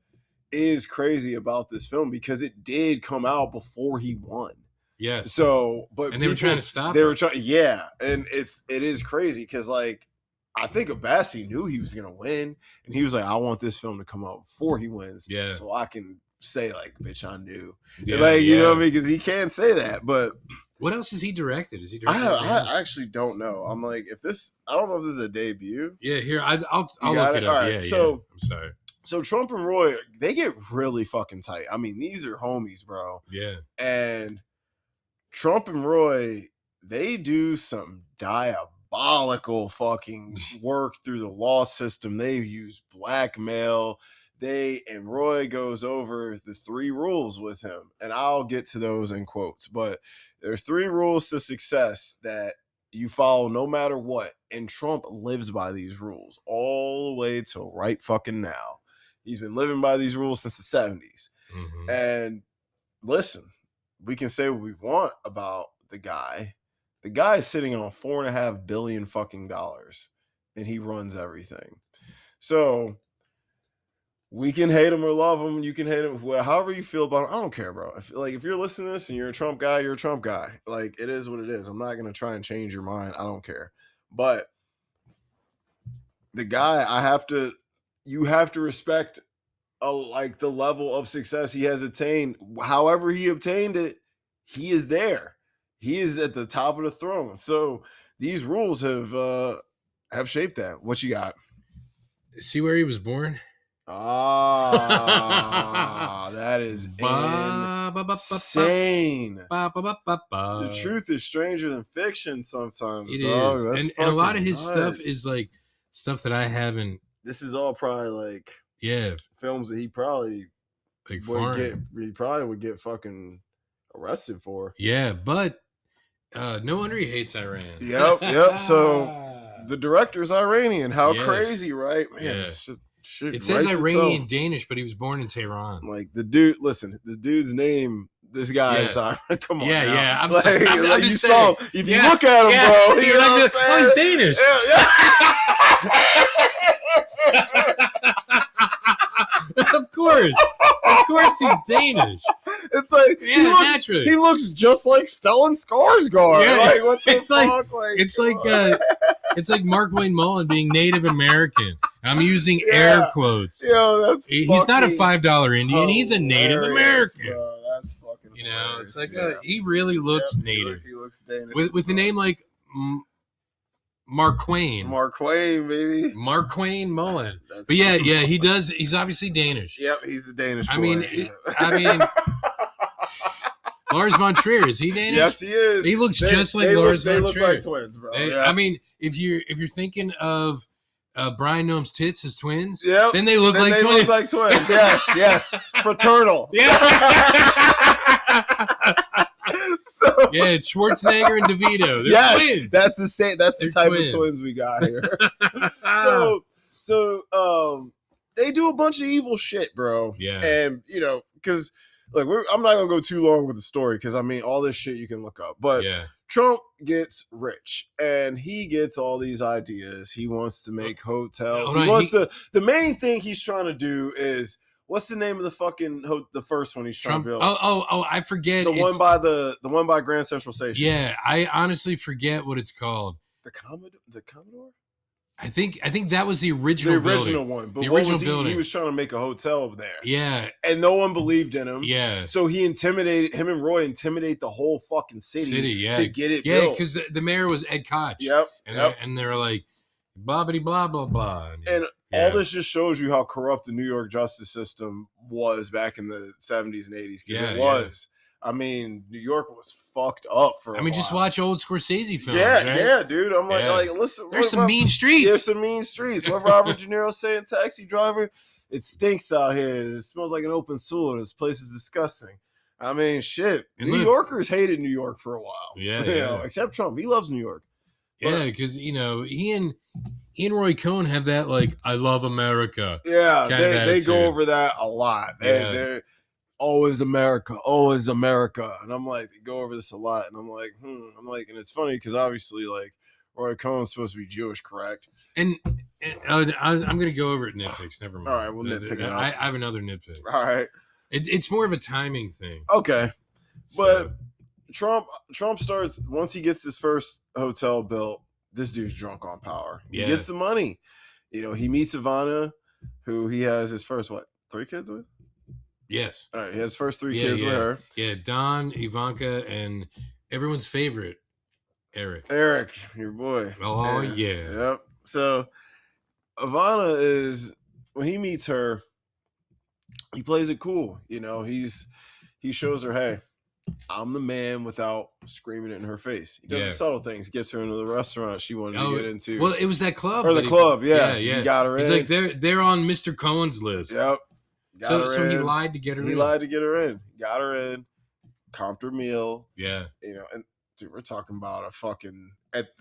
is crazy about this film, because it did come out before he won. Yes. So, and they were trying to stop. They were trying, and it is crazy because like. I think Abbasi knew he was gonna win, and he was like, "I want this film to come out before he wins, so I can say like, bitch, I knew." You know what I mean? Because he can't say that. But what else has he directed? Is he directed? I actually don't know. I'm like, I don't know if this is a debut. Yeah, here I'll look it up. All right, so I'm sorry. So Trump and Roy, they get really fucking tight. I mean, these are homies, bro. Yeah. And Trump and Roy, they do some diabolical fucking work through the law system. They use blackmail. And Roy goes over the 3 rules with him, and I'll get to those in quotes, but there's 3 rules to success that you follow no matter what, and Trump lives by these rules all the way till right fucking now. He's been living by these rules since the 70s. Mm-hmm. And listen, we can say what we want about the guy. The guy is sitting on $4.5 billion fucking dollars, and he runs everything. So we can hate him or love him. You can hate him, however you feel about him. I don't care, bro. If you're listening to this and you're a Trump guy, you're a Trump guy. Like, it is what it is. I'm not gonna try and change your mind. I don't care. But the guy, you have to respect, like, the level of success he has attained. However he obtained it, he is there. He is at the top of the throne. So these rules have shaped that. What you got? See where he was born? That is insane. The truth is stranger than fiction sometimes. It dog. is. And a lot of his stuff is like stuff that I haven't. This is all probably like films that he probably like would get fucking arrested for. Yeah, but no wonder he hates Iran. Yep. So the director's Iranian. How crazy, right? Man, it's just shit. It says Iranian Danish, but he was born in Tehran. Like the dude, listen, the dude's name. This guy is come on. Yeah. I'm you saw him. If you look at him, bro, you know what I'm saying? He's Danish. Yeah. Of course he's Danish. It's like he looks just like Stellan Skarsgård. Yeah. Like what the fuck? It's like Mark Wayne Mullen being Native American. I'm using air quotes. Yo, he's not a $5 Indian. He's a Native American. Bro, that's fucking. You know, it's like he really looks native. He looks Danish with a name like Mark Twain. Mark Twain, baby. Mark Twain Mullen. But yeah, he does. He's obviously Danish. Yep, he's a Danish boy. I mean, Lars von Trier, is he Danish? Yes, he is. He looks just like Lars von Trier. They look like twins, bro. I mean, if you're thinking of Brian Noam's tits as twins, then they look like twins. Look like twins. Yes. Fraternal. Yeah. It's Schwarzenegger and DeVito. They're twins. That's the same. That's the type of twins we got here. so they do a bunch of evil shit, bro. Yeah, and because I'm not gonna go too long with the story because I mean all this shit you can look up, but Trump gets rich and he gets all these ideas. He wants to make hotels. The main thing he's trying to do is. What's the name of the fucking the first one he's trying to build? Oh, I forget. The one by Grand Central Station. Yeah, I honestly forget what it's called. The Commodore? I think that was the original building. One. But the original building. He was trying to make a hotel there. Yeah. And no one believed in him. Yeah. So him and Roy intimidate the whole fucking city to get it built. Yeah, because the mayor was Ed Koch. Yep. And they were like, blah, blah, blah, blah, blah. And all this just shows you how corrupt the New York justice system was back in the 70s and 80s. Because it was. I mean, New York was fucked up for a while. just watch old Scorsese films. Yeah, dude. I'm like, listen. There's some mean streets. There's some mean streets. What Robert De Niro saying, Taxi Driver? It stinks out here. It smells like an open sewer. This place is disgusting. I mean, shit. New Yorkers hated New York for a while. Yeah. Except Trump. He loves New York. Yeah, because, he and Roy Cohn have that, like, I love America. Yeah, they go over that a lot. They're always America. And I'm like, they go over this a lot. And I'm like, and it's funny because obviously, like, Roy Cohn's supposed to be Jewish, correct? And I'm going to go over at nitpicks. Never mind. All right, we'll nitpick it. I have another nitpick. All right. It's more of a timing thing. Okay. But Trump starts, once he gets his first hotel built, this dude's drunk on power. He gets the money. He meets Ivana, who he has his first, 3 kids with? Yes. All right, he has first 3 kids with her. Yeah, Don, Ivanka, and everyone's favorite, Eric. Eric, your boy. Oh, yeah. Yep. So, Ivana is, when he meets her, he plays it cool. He shows her, hey, I'm the man without screaming it in her face. He does the subtle things. He gets her into the restaurant she wanted to get into. Well, it was that club. Or the club, yeah. He got her in. He's like, they're on Mr. Cohen's list. Yep. So he lied to get her in. He lied to get her in. Got her in. Comped her meal. Yeah. And dude, we're talking about a fucking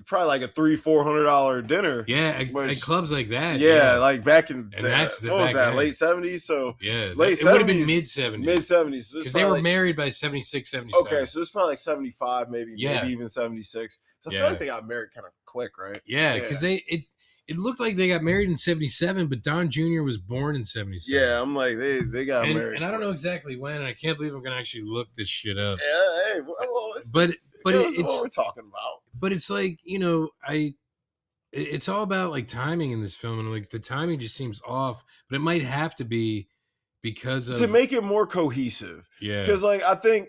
probably like a $300-$400 dinner. Yeah, at clubs like that. Yeah, like back in what was that, late 70s? So late 70s. It would have been mid 70s. Mid 70s. Because they were married by 76, 77. Okay, so it's probably like 75, maybe even 76. So I feel like they got married kind of quick, right? Yeah, because it looked like they got married in 77, but Don Jr. was born in 77. Yeah, I'm like, they got married. And I don't know exactly when, and I can't believe I'm going to actually look this shit up. Yeah, hey, well, it's what we're talking about. But it's like, it's all about like timing in this film, and like the timing just seems off, but it might have to be because of... To make it more cohesive. Yeah. Because like, I think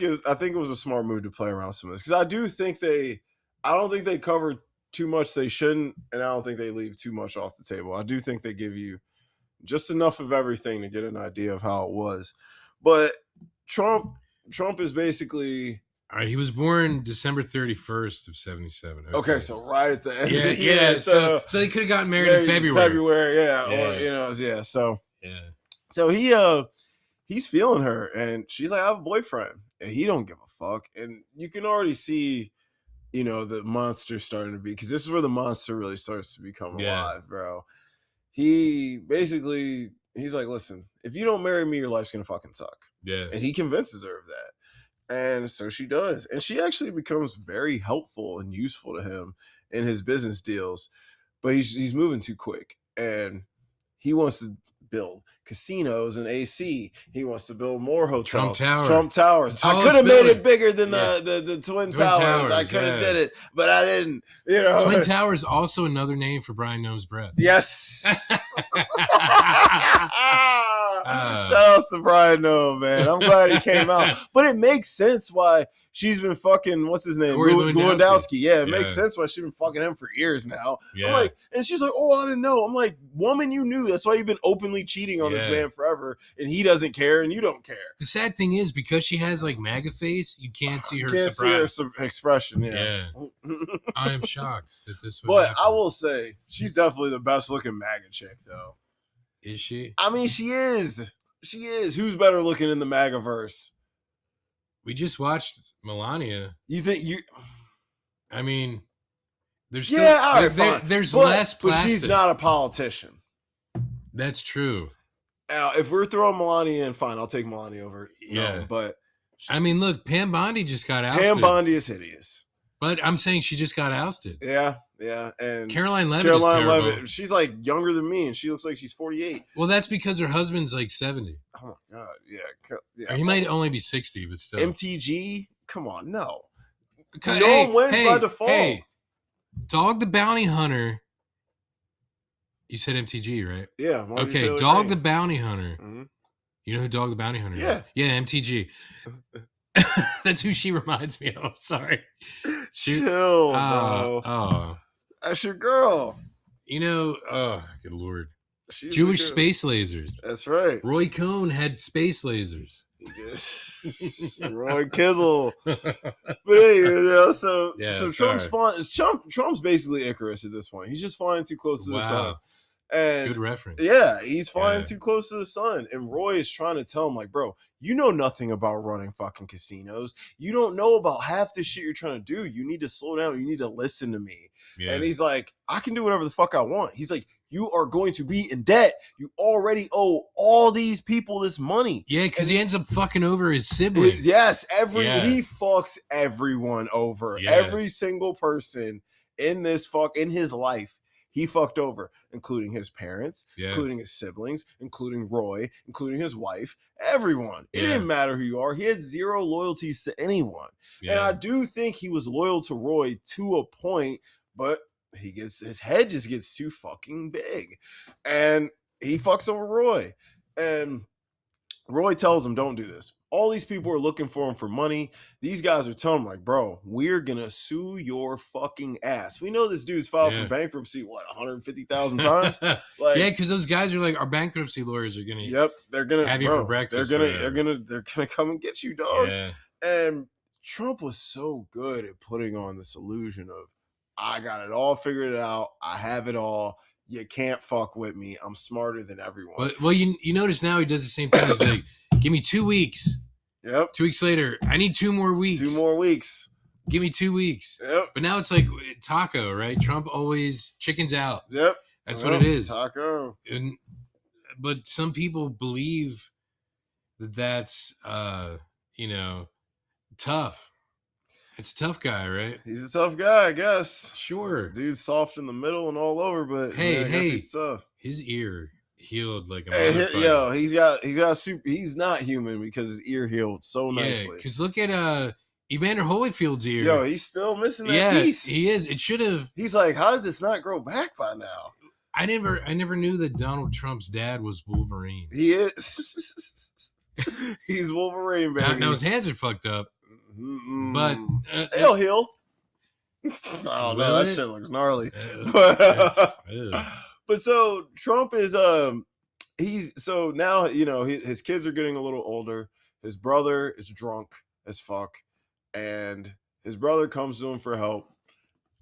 it was a smart move to play around some of this, because I don't think they covered too much they shouldn't, and I don't think they leave too much off the table. I do think they give you just enough of everything to get an idea of how it was. But Trump is basically... All right, he was born December 31st of 77. Okay, so right at the end. Yeah. So they could have gotten married in February. Yeah. So he's feeling her, and she's like, I have a boyfriend, and he don't give a fuck. And you can already see, the monster starting to be, because this is where the monster really starts to become alive, bro. He's like, listen, if you don't marry me, your life's gonna fucking suck. Yeah. And he convinces her of that. And so she does. And she actually becomes very helpful and useful to him in his business deals. But he's moving too quick. And he wants to build casinos and AC. He wants to build more hotels. Trump Towers. I could have made it bigger than the Twin Towers. I could have did it, but I didn't. You know, Twin Towers also another name for Brian Nome's breast. Yes. Shout out to Brian Nome, man. I'm glad he came out, but it makes sense why she's been fucking, what's his name? Lewandowski. Yeah, it makes sense why she's been fucking him for years now. Yeah. I'm like, and she's like, oh, I didn't know. I'm like, woman, you knew. That's why you've been openly cheating on this man forever, and he doesn't care, and you don't care. The sad thing is, because she has like MAGA face, you can't see her surprise. See her expression. Yeah. I am shocked that this would But happen. I will say, she's definitely the best looking MAGA chick, though. Is she? I mean, she is. She is. Who's better looking in the MAGA-verse? We just watched Melania. You think you? I mean, there's still, there's less plastic. But she's not a politician. That's true. Now, if we're throwing Melania in, fine, I'll take Melania over. No, but I mean, look, Pam Bondi just got ousted. Pam Bondi is hideous. But I'm saying she just got ousted. Yeah, and Caroline Levitt, she's like younger than me, and she looks like she's 48. Well, that's because her husband's like 70. Oh my god, yeah. Or he might only be 60, but still. MTG, come on, no. No one wins by default. Hey, Dog the Bounty Hunter. You said MTG, right? Yeah. Okay, Dog the Bounty Hunter. Mm-hmm. You know who Dog the Bounty Hunter is? Yeah, MTG. That's who she reminds me of. Sorry. Chill, bro. Oh. That's your girl. You know, oh, good Lord. Jewish space lasers. That's right. Roy Cohn had space lasers. Roy Kizzle. But anyway, so Trump's basically Icarus at this point. He's just flying too close to the sun. And good reference. Yeah, he's flying too close to the sun. And Roy is trying to tell him, like, bro, you know nothing about running fucking casinos. You don't know about half the shit you're trying to do. You need to slow down. You need to listen to me. Yeah. And he's like, I can do whatever the fuck I want. He's like, you are going to be in debt. You already owe all these people this money. Yeah, because he ends up fucking over his siblings. Yes, he fucks everyone over. Yeah. Every single person in his life, he fucked over, including his parents, including his siblings, including Roy, including his wife, everyone. It didn't matter who you are. He had zero loyalties to anyone. Yeah. And I do think he was loyal to Roy to a point, but his head just gets too fucking big. And he fucks over Roy. And Roy tells him, don't do this. All these people are looking for him for money. These guys are telling him, like, bro, we're going to sue your fucking ass. We know this dude's filed for bankruptcy, 150,000 times? Like, yeah, because those guys are like, our bankruptcy lawyers are going to they're gonna have you for breakfast. They're gonna come and get you, dog. Yeah. And Trump was so good at putting on this illusion of, I got it all figured out. I have it all. You can't fuck with me. I'm smarter than everyone. Well, you notice now he does the same thing. He's like, give me 2 weeks. Yep. 2 weeks later, I need 2 more weeks. 2 more weeks. Give me 2 weeks. Yep. But now it's like taco, right? Trump always chickens out. Yep. That's what it is. Taco. But some people believe that that's, tough. It's a tough guy, right? He's a tough guy, I guess. Sure. Dude's soft in the middle and all over, but hey, he's tough. His ear healed like a he's not human because his ear healed so nicely. Yeah, because look at Evander Holyfield's ear. Yo, he's still missing that piece. He is. It should have. He's like, how did this not grow back by now? I never knew that Donald Trump's dad was Wolverine. He is. He's Wolverine, baby. Now his hands are fucked up. But they'll heal. Oh no, that shit looks gnarly. But so Trump is now his kids are getting a little older. His brother is drunk as fuck, and his brother comes to him for help.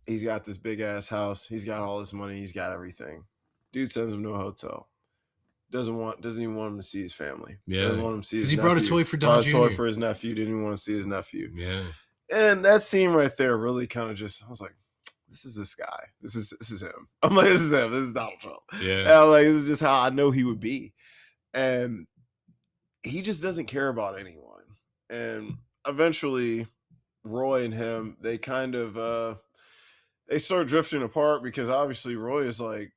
He's got this big ass house. He's got all this money. He's got everything. Dude sends him to a hotel. Doesn't even want him to see his family. Yeah, doesn't want him to see his nephew. He brought a toy for Don Jr. Brought a toy for his nephew. Didn't even want to see his nephew. Yeah, and that scene right there really kind of I was like, this is this guy. This is him. I'm like, this is him. This is Donald Trump. Yeah, and I'm like, this is just how I know he would be, and he just doesn't care about anyone. And eventually, Roy and him, they kind of they start drifting apart because obviously Roy is like,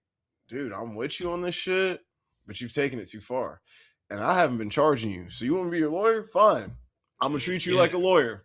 dude, I'm with you on this shit, but you've taken it too far. And I haven't been charging you. So you want to be your lawyer? Fine. I'm going to treat you like a lawyer.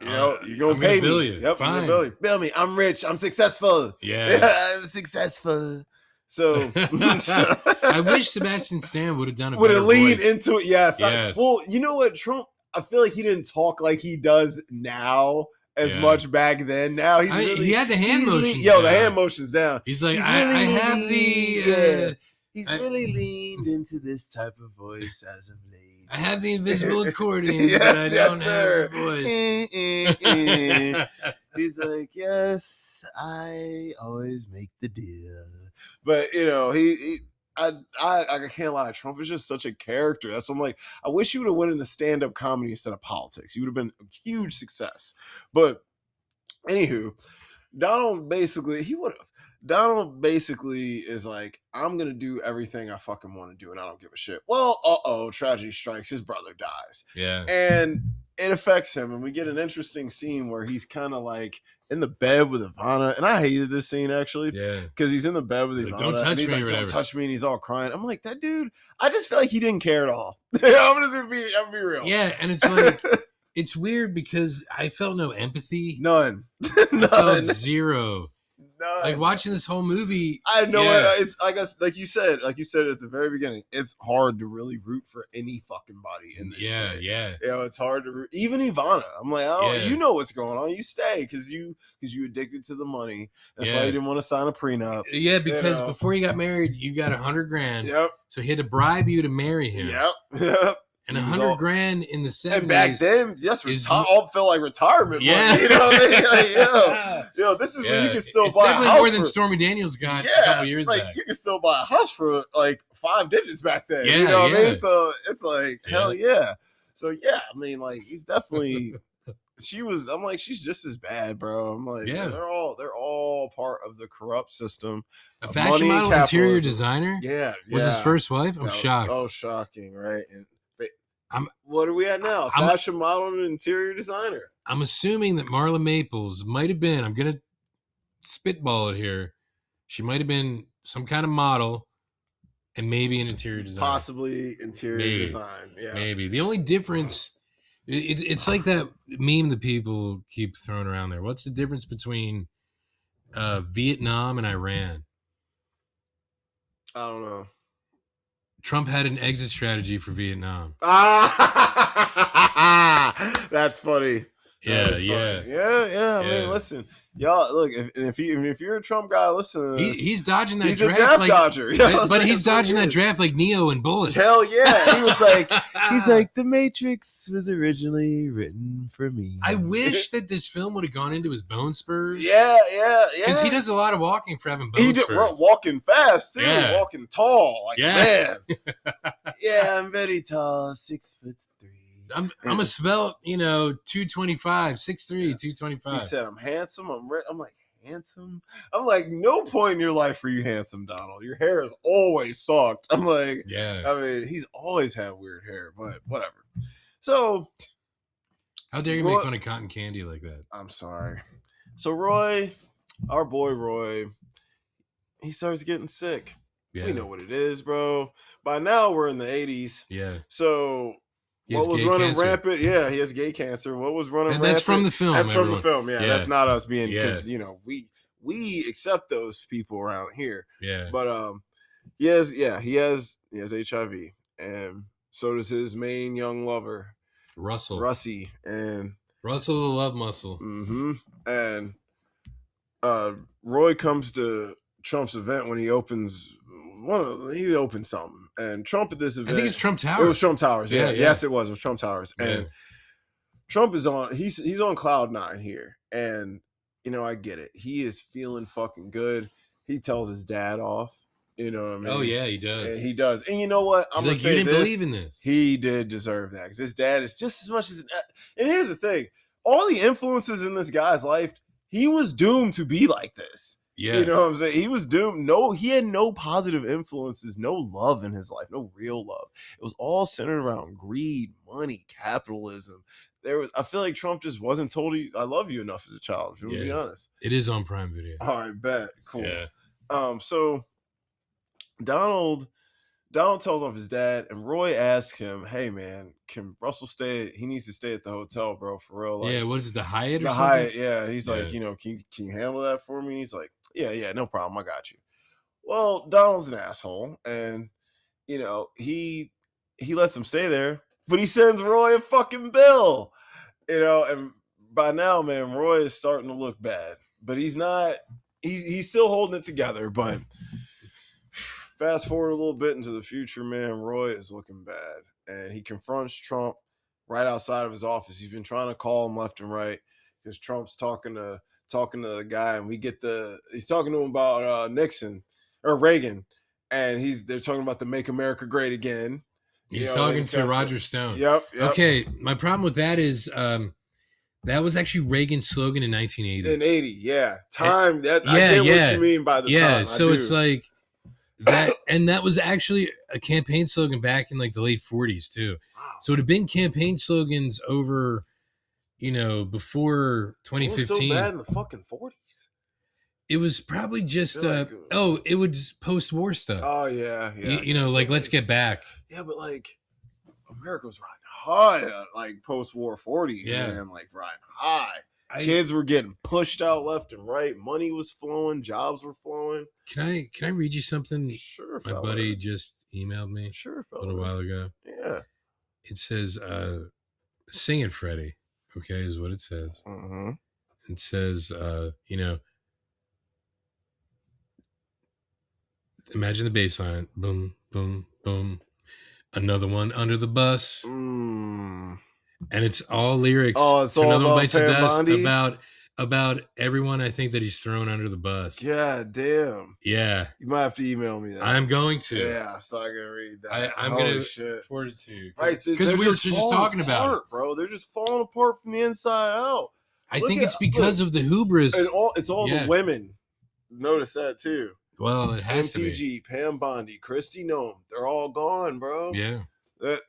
You know, you're going to pay me. Yep, fine. I'm going to bill me. I'm rich. I'm successful. Yeah. I'm successful. So I wish Sebastian Stan would have done would have leaned voice. into it. Yes. Well, you know what? Trump, I feel like he didn't talk like he does now as much back then. Now he's really, he had the hand motions. The hand motions down. He's like, I have the. He's really leaned into this type of voice as of late. I have the invisible accordion, but I don't have the voice. He's like, yes, I always make the deal. But, you know, I can't lie. Trump is just such a character. That's what I'm like. I wish you would have went into stand-up comedy instead of politics. You would have been a huge success. But, anywho, Donald basically is like, I'm going to do everything I fucking want to do, and I don't give a shit. Well, tragedy strikes. His brother dies. Yeah. And it affects him, and we get an interesting scene where he's kind of like in the bed with Ivana, and I hated this scene, actually. Yeah. Because he's in the bed with Ivana, don't touch and he's me, like, don't touch me, and he's all crying. I'm like, that dude, I just feel like he didn't care at all. I'm gonna be real. Yeah, and it's like, it's weird because I felt no empathy. None. I felt zero. None. Like watching this whole movie, I know it's I guess like you said at the very beginning, it's hard to really root for any fucking body in this shit. Yeah. You know, it's hard to root. Even Ivana. I'm like, you know what's going on. You stay because you addicted to the money. That's why you didn't want to sign a prenup. Yeah, because before you got married, you got $100,000. Yep. So he had to bribe you to marry him. Yep. And $100,000 in the 70s. And back then, all felt like retirement money. Yeah. You know what I mean? Like, yo, this is when you can still buy a house. Definitely more than Stormy Daniels got a couple years back. You can still buy a house for like 5 digits back then. You know what I mean? So it's like, hell yeah. So yeah, I mean, like, he's definitely I'm like, she's just as bad, bro. I'm like, they're all part of the corrupt system. A fashion model, interior designer? Was his first wife? I'm shocked. Oh, shocking, right? And what are we at now? Fashion model and interior designer. I'm assuming that Marla Maples might have been, I'm going to spitball it here. She might have been some kind of model and maybe an interior designer. Possibly interior design. Yeah. Maybe. The only difference, it's like that meme that people keep throwing around there. What's the difference between Vietnam and Iran? I don't know. Trump had an exit strategy for Vietnam. That's funny. Yeah. I mean, listen, y'all. Look, if you're a Trump guy, listen. He's dodging that he's draft. He's a draft dodger. But he's dodging that draft like Neo and Bullet. Hell yeah! He was like, the Matrix was originally written for me. I wish that this film would have gone into his bone spurs. Yeah. Because he does a lot of walking for having bone spurs. He did walking fast too. Yeah. Walking tall. Like, man. I'm very tall, 6'3". I'm a svelte, 225, 6'3", 225. He said, I'm handsome. I'm like, handsome? I'm like, no point in your life are you handsome, Donald. Your hair is always sucked. I'm like, I mean, he's always had weird hair, but whatever. So, how dare you make fun of cotton candy like that? I'm sorry. So Roy, our boy Roy, he starts getting sick. Yeah. We know what it is, bro. By now, we're in the 80s. Yeah. So... What was running rampant? Yeah, he has gay cancer. What was running rampant? That's from the film. That's from the film. Yeah, that's not us being because we accept those people around here. Yeah. But he has HIV, and so does his main young lover, Russie, and Russell the love muscle. Mm-hmm. And Roy comes to Trump's event when he opens something. And Trump at this event, I think it's Trump Towers. It was Trump Towers. Yeah. Yes, it was. It was Trump Towers. And Trump is on. He's on cloud 9 here, and I get it. He is feeling fucking good. He tells his dad off. You know what I mean? Oh yeah, he does. And he does. And you know what? I'm gonna say you didn't believe in this. He did deserve that because his dad is just as much as. And here's the thing: all the influences in this guy's life, he was doomed to be like this. Yeah. You know what I'm saying? He was doomed. He had no positive influences, no love in his life, no real love. It was all centered around greed, money, capitalism. I feel like Trump just wasn't told I love you enough as a child, if you want to be honest. It is on Prime Video. All right, bet. Cool. Yeah. So Donald Donald tells off his dad, and Roy asks him, "Hey man, can Russell stay? He needs to stay at the hotel, bro, for real." Like, yeah, what is it, the Hyatt or the something? Hyatt, yeah. He's like, can you handle that for me? And he's like, yeah, no problem, I got you. Well, Donald's an asshole, and he lets him stay there, but he sends Roy a fucking bill, and by now, man, Roy is starting to look bad, but he's not. He's still holding it together, but. Fast forward a little bit into the future, man, Roy is looking bad. And he confronts Trump right outside of his office. He's been trying to call him left and right because Trump's talking to the guy, and he's talking to him about Nixon or Reagan, and they're talking about the Make America Great Again. He's talking to Roger Stone. Yep. Okay, my problem with that is that was actually Reagan's slogan in 1980. In 80, yeah. I get what you mean by the time. Yeah, so it's like that, and that was actually a campaign slogan back in like the late 40s too. Wow. So it had been campaign slogans over, before 2015. It was so bad in the fucking 40s. It was probably just it was post-war stuff. Oh yeah. Like let's get back. Yeah, but like America was riding high, like post-war 40s, man, like riding high. Kids were getting pushed out left and right. Money was flowing. Jobs were flowing. Can I read you something? Sure, my buddy just emailed me. Sure, a little while ago. Yeah. It says, "Sing it, Freddie." Okay, is what it says. Mm-hmm. It says, imagine the bass line. Boom, boom, boom. Another one under the bus. And it's all lyrics. Oh, it's all about Bites of Dust about everyone I think that he's thrown under the bus. Yeah, damn. Yeah. You might have to email me that. I'm going to. Yeah, so I can read that. I'm going to forward it to you. Right, because we were just talking about it. Bro, they're just falling apart from the inside out. I think it's because of the hubris. And it's all the women. Notice that too. Well, it has to be. MTG, Pam Bondi, Christy Nome. They're all gone, bro. Yeah.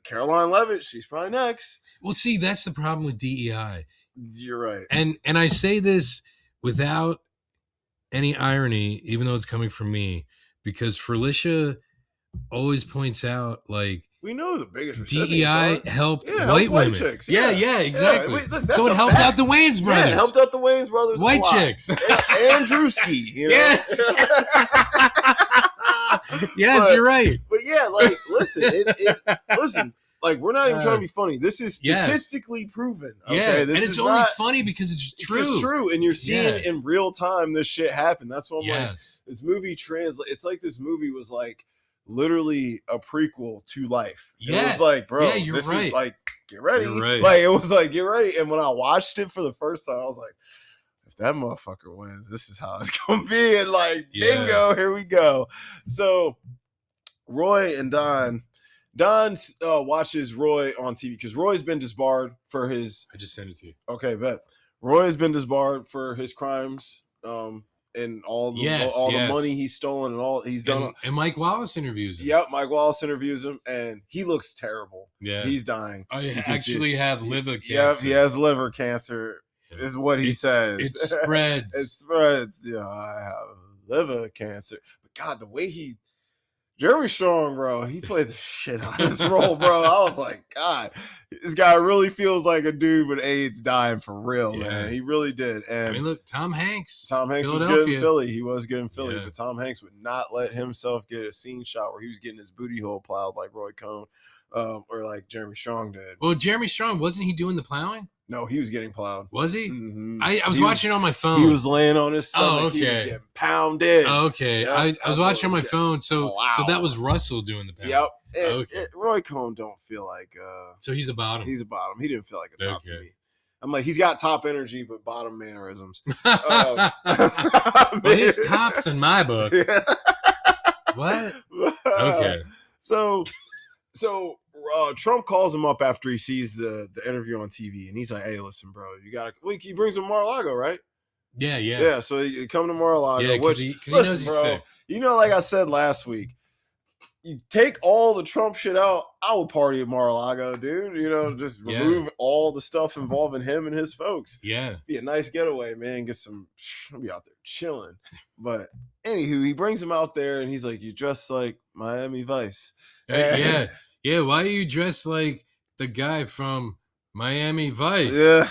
Caroline Levitt, she's probably next. Well, see, that's the problem with DEI. You're right. And I say this without any irony, even though it's coming from me, because Felicia always points out, like, we know the biggest DEI helped white women. Chicks. Yeah, exactly. Wait, look, so it helped out the Wayans brothers. Yeah, it helped out the Wayans brothers. White chicks. And Drewski. Yes. Yes, you're right. But yeah, like, listen, listen. Like, we're not even trying to be funny. This is statistically proven. Okay? Yeah, this and it's only funny because it's true. It's true, and you're seeing in real time this shit happen. That's what I'm like, this movie it's like this movie was like literally a prequel to life. It was like, bro, this is like, get ready. Like, it was like, get ready. And when I watched it for the first time, I was like, if that motherfucker wins, this is how it's gonna be. And like, bingo, here we go. So Roy and Don watches Roy on TV because Roy's been disbarred for his. I just sent it to you. Okay, bet. Roy has been disbarred for his crimes, and all the money he's stolen and all he's done. And Mike Wallace interviews him. Yep, Mike Wallace interviews him, and he looks terrible. Yeah, he's dying. I actually have liver cancer. Yep, he has liver cancer. Yeah. Is what he says. It spreads. It spreads. Yeah, I have liver cancer. But God, the way Jeremy Strong, bro, he played the shit out of this role, bro. I was like, God, this guy really feels like a dude with AIDS dying for real, man. He really did. And I mean, look, Tom Hanks was good in Philly. He was good in Philly, but Tom Hanks would not let himself get a scene shot where he was getting his booty hole plowed like Roy Cohn, or like Jeremy Strong did. Well, Jeremy Strong, wasn't he doing the plowing? No, he was getting plowed. Was he? Mm-hmm. I was watching on my phone. He was laying on his stomach. Oh, okay. He was getting pounded. Oh, okay. Yep. I was watching on my phone. So that was Russell doing the pounding. Yep. Roy Cohn don't feel like. So he's a bottom. He's a bottom. He didn't feel like a top to me. I'm like, he's got top energy, but bottom mannerisms. Well, he's tops in my book. Yeah. What? Okay. So Trump calls him up after he sees the interview on TV, and he's like, "Hey, listen, bro, you gotta." He brings him to Mar-a-Lago, right? Yeah. So he come to Mar-a-lago. Yeah, because he knows he's sick. You know, like I said last week, you take all the Trump shit out, I would party at Mar-a-Lago, dude. You know, just remove all the stuff involving him and his folks. Yeah. Be a nice getaway, man. Get some, I'll be out there chilling. But anywho, he brings him out there and he's like, you dress like Miami Vice. Yeah. Why are you dressed like the guy from Miami Vice? Yeah.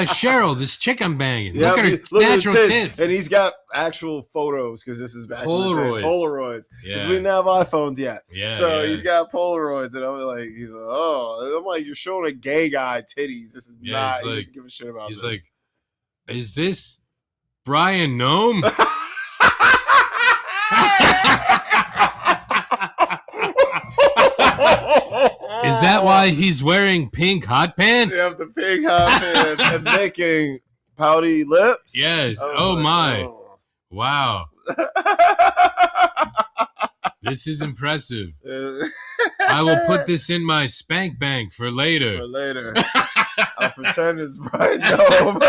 Cheryl, this chick I'm banging. Look at her natural tits. And he's got actual photos because this is back Polaroids. Because we didn't have iPhones yet. He's got Polaroids. And I'm like, he's like, oh. I'm like, you're showing a gay guy titties. This is not, he doesn't give a shit about this. He's like, is this Brian Nome? Is that why he's wearing pink hot pants? Yeah, the pink hot pants and making pouty lips. Yes. Oh my. Oh. Wow. This is impressive. I will put this in my spank bank for later. I'll pretend it's Brian Nome.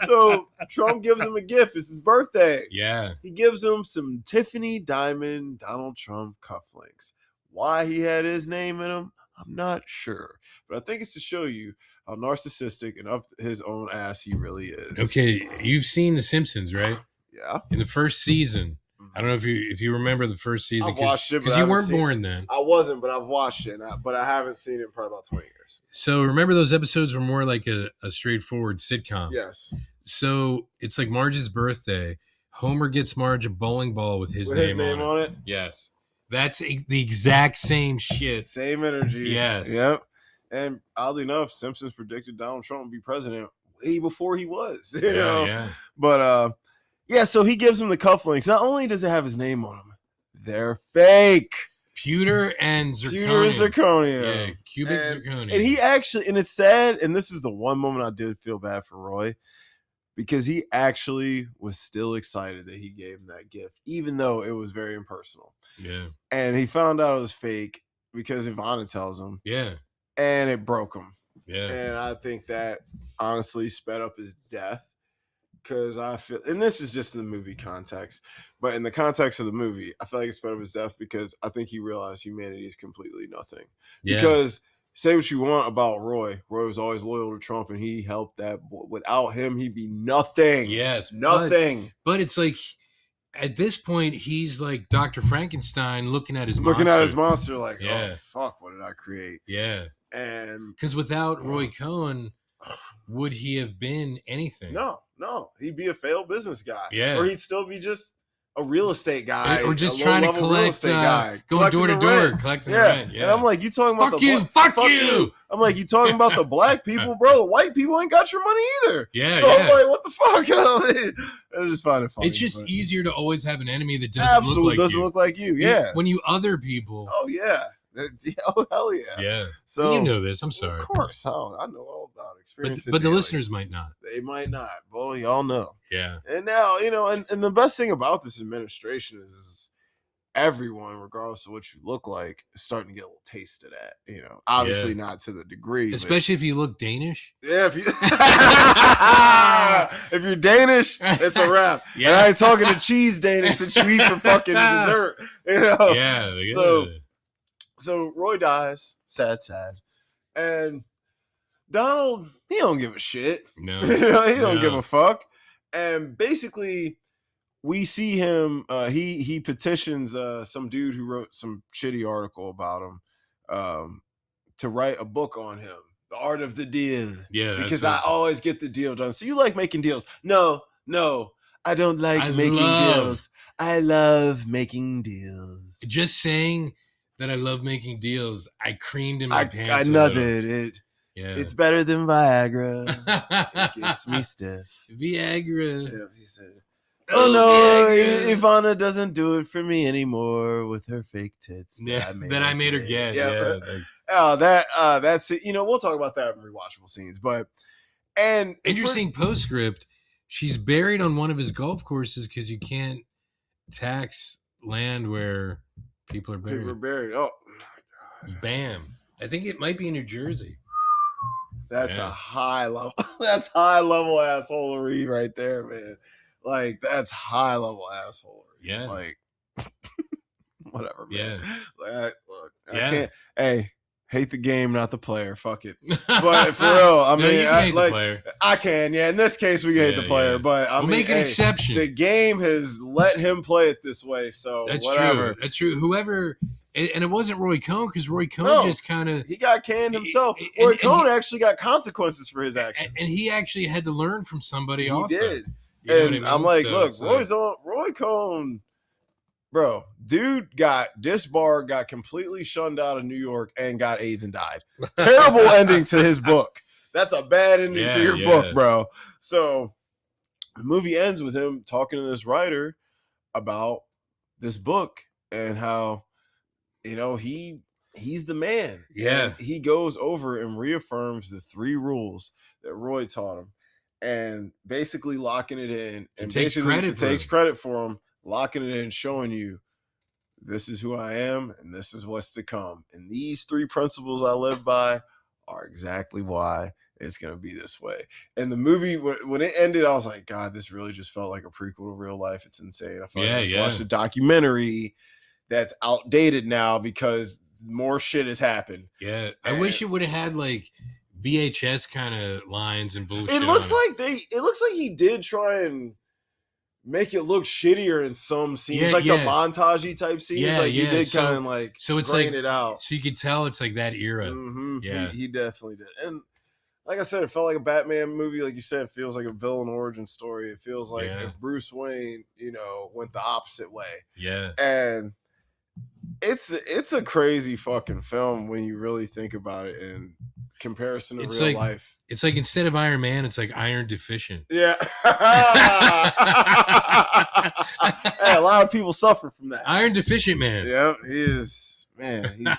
So Trump gives him a gift. It's his birthday. Yeah. He gives him some Tiffany Diamond Donald Trump cufflinks. Why he had his name in them, I'm not sure. But I think it's to show you how narcissistic and up his own ass he really is. Okay, you've seen The Simpsons, right? Yeah. In the first season, I don't know if you remember the first season. I've watched it, because you weren't born then. I wasn't, but I've watched it. But I haven't seen it in probably about 20 years. So remember those episodes were more like a straightforward sitcom. Yes. So it's like Marge's birthday. Homer gets Marge a bowling ball with his name on it. Yes. That's the exact same shit. Same energy. Yes. Yep. And oddly enough, Simpsons predicted Donald Trump would be president way before he was. You know? Yeah. But so he gives him the cufflinks. Not only does it have his name on them, they're fake. Pewter and zirconium. Yeah, cubic zirconium. And he actually, and it's sad, and this is the one moment I did feel bad for Roy, because he actually was still excited that he gave him that gift, even though it was very impersonal. Yeah. And he found out it was fake because Ivana tells him. Yeah. And it broke him. Yeah. And I think that honestly sped up his death, because I feel, and this is just in the movie context, but in the context of the movie, I feel like it sped up his death because I think he realized humanity is completely nothing. Yeah. Because say what you want about Roy. Roy was always loyal to Trump, and he helped that boy. Without him, he'd be nothing. Yes. Nothing. But it's like, at this point, he's like Dr. Frankenstein looking at his monster like, oh, fuck, what did I create? Yeah. And because without Roy Cohn, would he have been anything? No. He'd be a failed business guy. Yeah. Or he'd still be just a real estate guy, or just trying to collect, going door to door, collecting the rent. Yeah, and I'm like, you talking about fuck you. I'm like, you talking about the black people, bro? The white people ain't got your money either. Yeah, so I'm like, what the fuck? I was just finding it funny. It's just easier to always have an enemy that doesn't look like you. Yeah, when you other people. Oh yeah. Oh hell yeah! Yeah. So you know this. I'm sorry. Of course, I know all about experience. But the listeners might not. They might not. Well, y'all know. Yeah. And now and the best thing about this administration is everyone, regardless of what you look like, is starting to get a little taste of that. Obviously not to the degree, especially if you look Danish. Yeah, if you're Danish, it's a wrap. Yeah. And I ain't talking to cheese Danish that you eat for fucking dessert. Yeah. So Roy dies, sad, and Donald, he don't give a shit. No, he don't give a fuck. And basically, we see him. He petitions some dude who wrote some shitty article about him to write a book on him, The Art of the Deal. Yeah, because I always get the deal done. So you like making deals? No, I don't like making deals. I love making deals. Just saying that I love making deals, I creamed in my pants. I nutted it. Yeah. It's better than Viagra. It gets me stiff. Viagra. Yeah, he said. Oh no, Ivana doesn't do it for me anymore with her fake tits. Yeah, I made her get. That's it. We'll talk about that in rewatchable scenes. But interesting postscript. She's buried on one of his golf courses because you can't tax land where people are buried. Oh my god! Bam! I think it might be in New Jersey. That's a high level. That's high level assholery right there, man. Like that's high level assholery. Yeah. Like Whatever, man. Yeah. Like, look, I can't. Hey, hate the game, not the player. Fuck it. But for real, I mean, you can hate the player. I can. Yeah, in this case, we can hate the player. But I mean, make an exception. The game has let him play it this way. So that's whatever. True. That's true. Whoever. And it wasn't Roy Cohn, because Roy Cohn just kind of... He got canned himself. Roy Cohn actually got consequences for his actions. And he actually had to learn from somebody also. He did. And I'm like, look, Roy Cohn, bro, dude got disbarred, got completely shunned out of New York, and got AIDS and died. Terrible ending to his book. That's a bad ending to your book, bro. So the movie ends with him talking to this writer about this book and how, you know, he's the man. Yeah. And he goes over and reaffirms the 3 rules that Roy taught him and basically locking it in. And takes credit for him, locking it in, showing you this is who I am and this is what's to come. And these 3 principles I live by are exactly why it's going to be this way. And the movie, when it ended, I was like, God, this really just felt like a prequel to real life. It's insane. I felt like I just watched a documentary that's outdated now because more shit has happened. Yeah. I wish it would have had like VHS kind of lines and bullshit. It looks like he did try and make it look shittier in some scenes, the montage-y type scenes. He did kind of like so it's grain it out. So you could tell it's like that era. Mm-hmm. Yeah. He definitely did. And like I said, it felt like a Batman movie. Like you said, it feels like a villain origin story. It feels like if Bruce Wayne, you know, went the opposite way. Yeah. And it's a crazy fucking film when you really think about it in comparison to real life. It's like instead of Iron Man, it's like Iron Deficient. Yeah. Hey, a lot of people suffer from that. Iron Deficient Man. Yeah, he is. Man, he's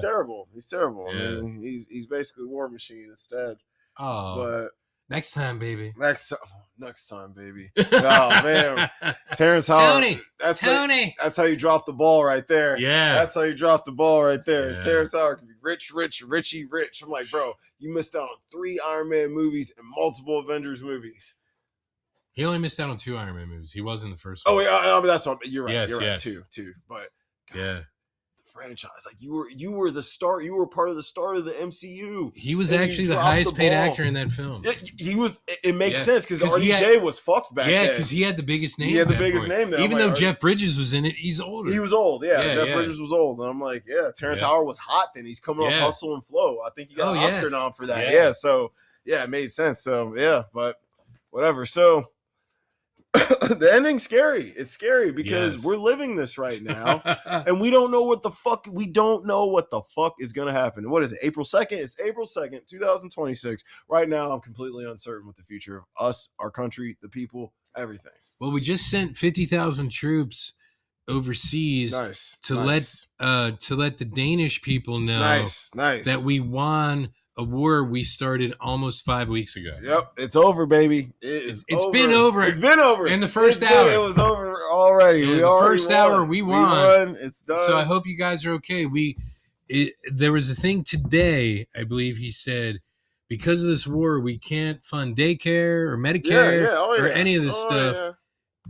terrible. He's terrible. Yeah. I mean, he's basically War Machine instead. Oh, but next time, baby. Next time, baby. Oh man, Terrence Howard. Tony. That's how you drop the ball right there. Yeah, that's how you drop the ball right there. Yeah. Terrence Howard can be rich. I'm like, bro, you missed out on 3 Iron Man movies and multiple Avengers movies. He only missed out on 2 Iron Man movies. He was in the first one. Oh, yeah, that's what you're right. Yes, you're right. Two. But God, yeah. Franchise, like you were the start. You were part of the start of the MCU. He was actually the highest paid actor in that film. Yeah, he was. It makes sense because RDJ was fucked back then. Yeah, because he had the biggest name. He had the biggest name. Then. Even though Jeff Bridges was in it, he's older. He was old. Yeah, Jeff Bridges was old. And I'm like, Terrence Howard was hot then. He's coming off Hustle and Flow. I think he got an Oscar nom for that. Yeah. So it made sense. So but whatever. So. The ending's scary. It's scary because we're living this right now, and we don't know what the fuck. We don't know what the fuck is gonna happen. What is it? April 2nd. It's April 2nd, 2026. Right now, I'm completely uncertain with the future of us, our country, the people, everything. Well, we just sent 50,000 troops overseas to let the Danish people know that we won a war we started almost 5 weeks ago. Yep, it's over, baby. It's been over. It's been over. In the first hour. It was over already. In the first hour, we won. It's done. So I hope you guys are okay. There was a thing today, I believe he said, because of this war, we can't fund daycare or Medicare or any of this stuff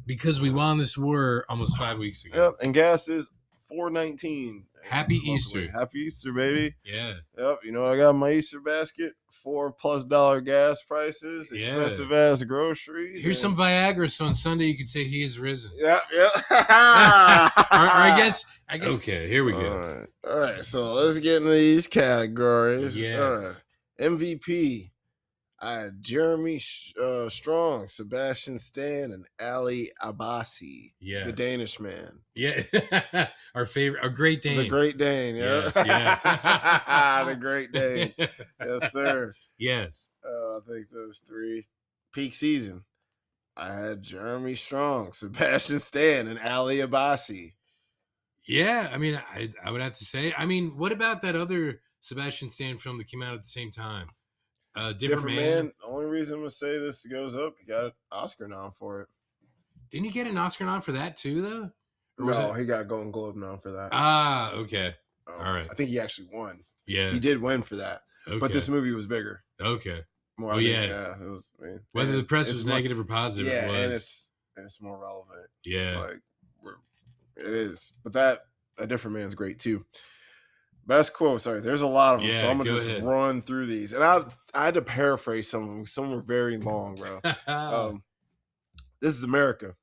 because we won this war almost 5 weeks ago. Yep, and gas is $4.19. Happy Easter. Happy Easter, baby. Yeah. Yep. You know what I got in my Easter basket? $4+ gas prices, expensive ass groceries. Here's some Viagra, so on Sunday you could say he is risen. Yeah. I guess. Okay, here we go. All right. So let's get into these categories. Yes. All right. MVP. Jeremy Strong, Sebastian Stan, and Ali Abbasi. Yeah. The Danish man. Yeah. Our Great Dane. The Great Dane, yeah. Yes. The Great Dane. Yes, sir. Yes. I think those 3. Peak season. I had Jeremy Strong, Sebastian Stan, and Ali Abbasi. Yeah, I mean, I would have to say. I mean, what about that other Sebastian Stan film that came out at the same time? Different Man. The only reason I'm going to say this goes up, he got an Oscar nom for it. Didn't he get an Oscar nom for that too, though? No, he got a Golden Globe nom for that. Ah, okay. All right. I think he actually won. Yeah. He did win for that. Okay. But this movie was bigger. Okay. More. It was. Whether the press was negative or positive, yeah, it was. and it's more relevant. Yeah. Like It is. But that A Different Man's great too. Best quote. Sorry, there's a lot of them, so I'm gonna just run through these. And I had to paraphrase some of them. Some were very long, bro. This is America.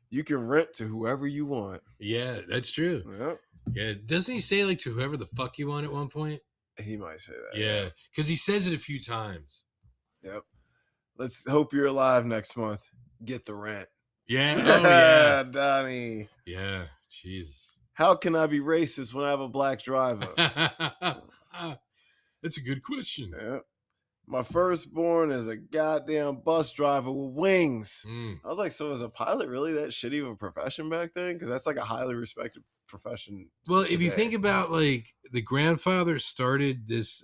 You can rent to whoever you want. Yeah, that's true. Yep. Yeah, doesn't he say like to whoever the fuck you want at one point? He might say that. Yeah, because he says it a few times. Yep. Let's hope you're alive next month. Get the rent. Yeah. Oh yeah, Donnie. Yeah. Jesus. How can I be racist when I have a black driver? That's a good question. Yeah. My firstborn is a goddamn bus driver with wings. I was like, so is a pilot really that shitty of a profession back then? Because that's like a highly respected profession. Well, today. If you think about like the grandfather started this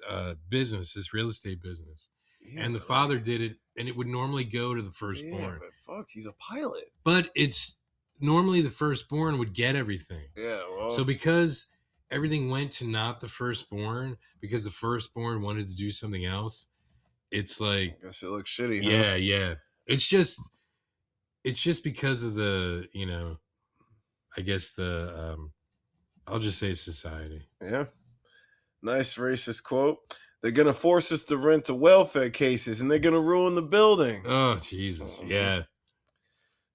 business, this real estate business, and the father did it, and it would normally go to the firstborn. Yeah, but fuck, he's a pilot. But it's normally the firstborn would get everything. Yeah, well. So because everything went to not the firstborn, because the firstborn wanted to do something else, it's like, I guess it looks shitty. Yeah, huh? Yeah. It's just because of the, I guess I'll just say society. Yeah. Nice racist quote. They're going to force us to rent to welfare cases and they're going to ruin the building. Oh, Jesus. Yeah.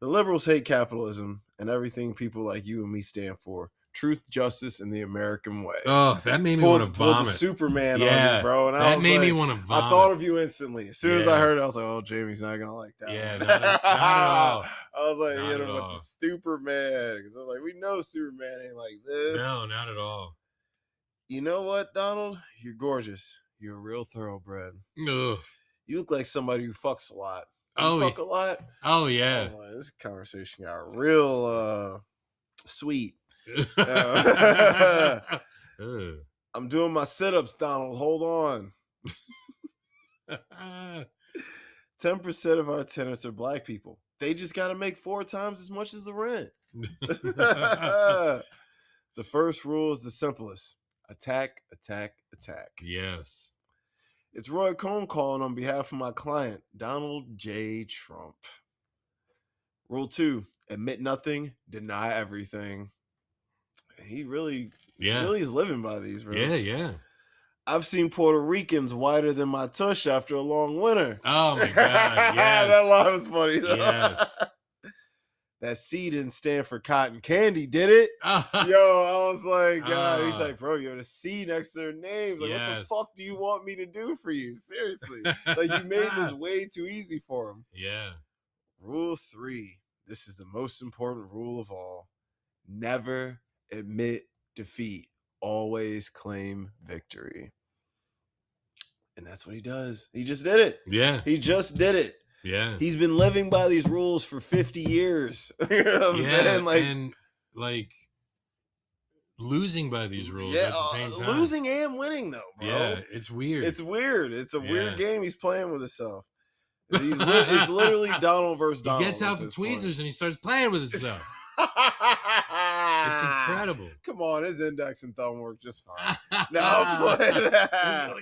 The liberals hate capitalism and everything people like you and me stand for. Truth, justice, and the American way. Oh, that made me want to vomit. Pulled the Superman on you, bro. And that made me want to vomit. I thought of you instantly. As soon as I heard it, I was like, oh, Jamie's not going to like that. Yeah, not at all. I was like, hit him with the Superman. Because I was like, we know Superman ain't like this. No, not at all. You know what, Donald? You're gorgeous. You're a real thoroughbred. Ugh. You look like somebody who fucks a lot. You fuck a lot? Oh, yeah. Like, this conversation got real sweet. I'm doing my sit-ups, Donald. Hold on. 10% of our tenants are black people. They just got to make 4 times as much as the rent. The first rule is the simplest. Attack, attack, attack. Yes. It's Roy Cohn calling on behalf of my client, Donald J. Trump. Rule 2, admit nothing, deny everything. He really is living by these, bro. Yeah. I've seen Puerto Ricans whiter than my tush after a long winter. Oh, my God. Yeah. That line was funny, though. Yes. That C didn't stand for cotton candy, did it? Yo, I was like, God. He's like, bro, you had a C next to their names. Like, what the fuck do you want me to do for you? Seriously. Like, you made this way too easy for him. Yeah. Rule 3. This is the most important rule of all. Never admit defeat. Always claim victory. And that's what he does. He just did it. Yeah. He just did it. Yeah. He's been living by these rules for 50 years. You know what I'm saying? And like losing by these rules at the same time. Losing and winning, though, bro. Yeah, it's weird. It's weird. It's a weird game he's playing with himself. It's literally Donald versus Donald. He gets out the tweezers and he starts playing with himself. It's incredible. Come on, his index and thumb work just fine. No, I'm playing that.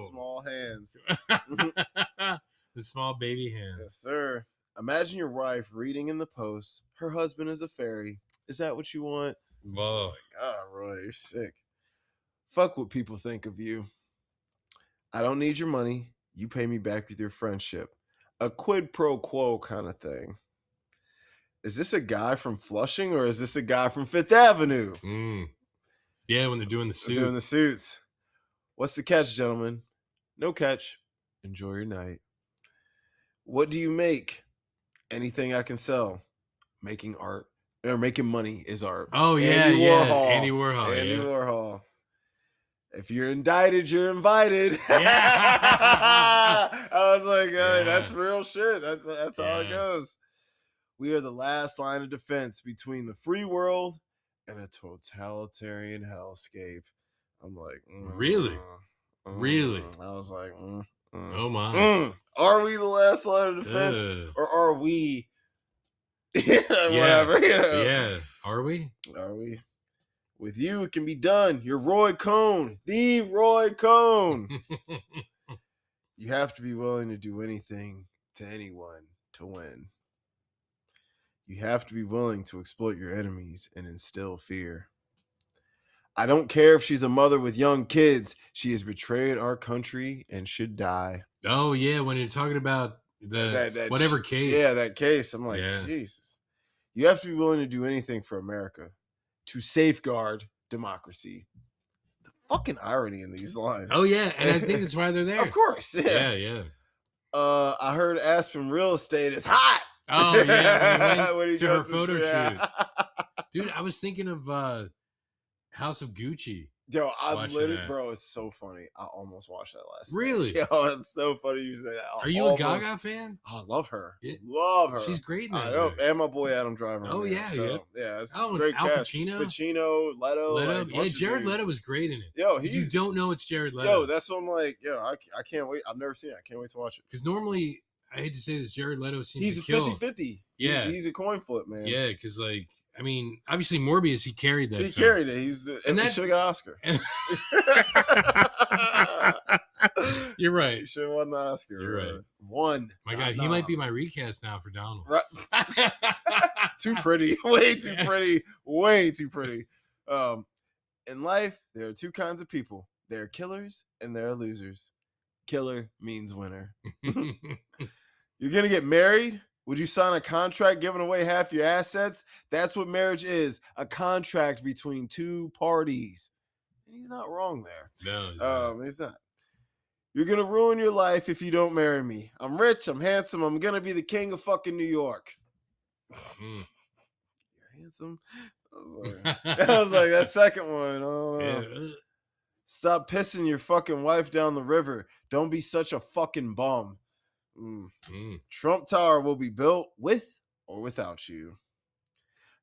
Small hands. The small baby hands. Yes, sir. Imagine your wife reading in the Post, her husband is a fairy. Is that what you want? Whoa. Oh my God, Roy, you're sick. Fuck what people think of you. I don't need your money. You pay me back with your friendship. A quid pro quo kind of thing. Is this a guy from Flushing or is this a guy from Fifth Avenue? Yeah, when they're doing the suit. Doing the suits. What's the catch, gentlemen? No catch. Enjoy your night. What do you make? Anything I can sell. Making art or making money is art. Oh, yeah, Andy Warhol. Andy Warhol. Andy Warhol. If you're indicted, you're invited. Yeah. I was like, that's real shit. That's how it goes. We are the last line of defense between the free world and a totalitarian hellscape. I'm like, really? Really? I was like, oh my. Are we the last line of defense? Or are we whatever? Yeah. Are we? Are we? With you, it can be done. You're Roy Cohn, the Roy Cohn. You have to be willing to do anything to anyone to win. You have to be willing to exploit your enemies and instill fear. I don't care if she's a mother with young kids. She has betrayed our country and should die. Oh, yeah. When you're talking about whatever case. Yeah, that case. I'm like, Jesus. You have to be willing to do anything for America to safeguard democracy. The fucking irony in these lines. Oh, yeah. And I think that's why they're there. Of course. Yeah, yeah. I heard Aspen Real Estate is hot. Oh, yeah. When he went to her photo shoot. Dude, I was thinking of House of Gucci. Yo, I literally, bro, it's so funny. I almost watched that last night. Really? Yo, it's so funny you say that. Are you a Gaga fan? I love her. Yeah. Love her. She's great in that. I know. And my boy Adam Driver. Oh, yeah. So, yeah, it's great Al cast. Pacino? Leto. Like, yeah, Jared Leto was great in it. Yo, you don't know it's Jared Leto. Yo, that's what I'm like, I can't wait. I've never seen it. I can't wait to watch it. Because normally, I hate to say this, Jared Leto seems to kill. He's a 50-50. Yeah. He's a coin flip, man. Yeah, because, like, I mean, obviously Morbius, he carried that. He carried it. He should have got Oscar. You're right. He should have won the Oscar. You're right. Won. My God, he might be my recast now for Donald. Right. Too pretty. Way too pretty. Way too pretty. In life, there are two kinds of people. There are killers and there are losers. Killer means winner. You're going to get married? Would you sign a contract giving away half your assets? That's what marriage is, a contract between two parties. And he's not wrong there. No, he's not. You're going to ruin your life if you don't marry me. I'm rich, I'm handsome, I'm going to be the king of fucking New York. You're handsome? I was like, that second one. Oh, yeah. Stop pissing your fucking wife down the river. Don't be such a fucking bum. Trump Tower will be built with or without you.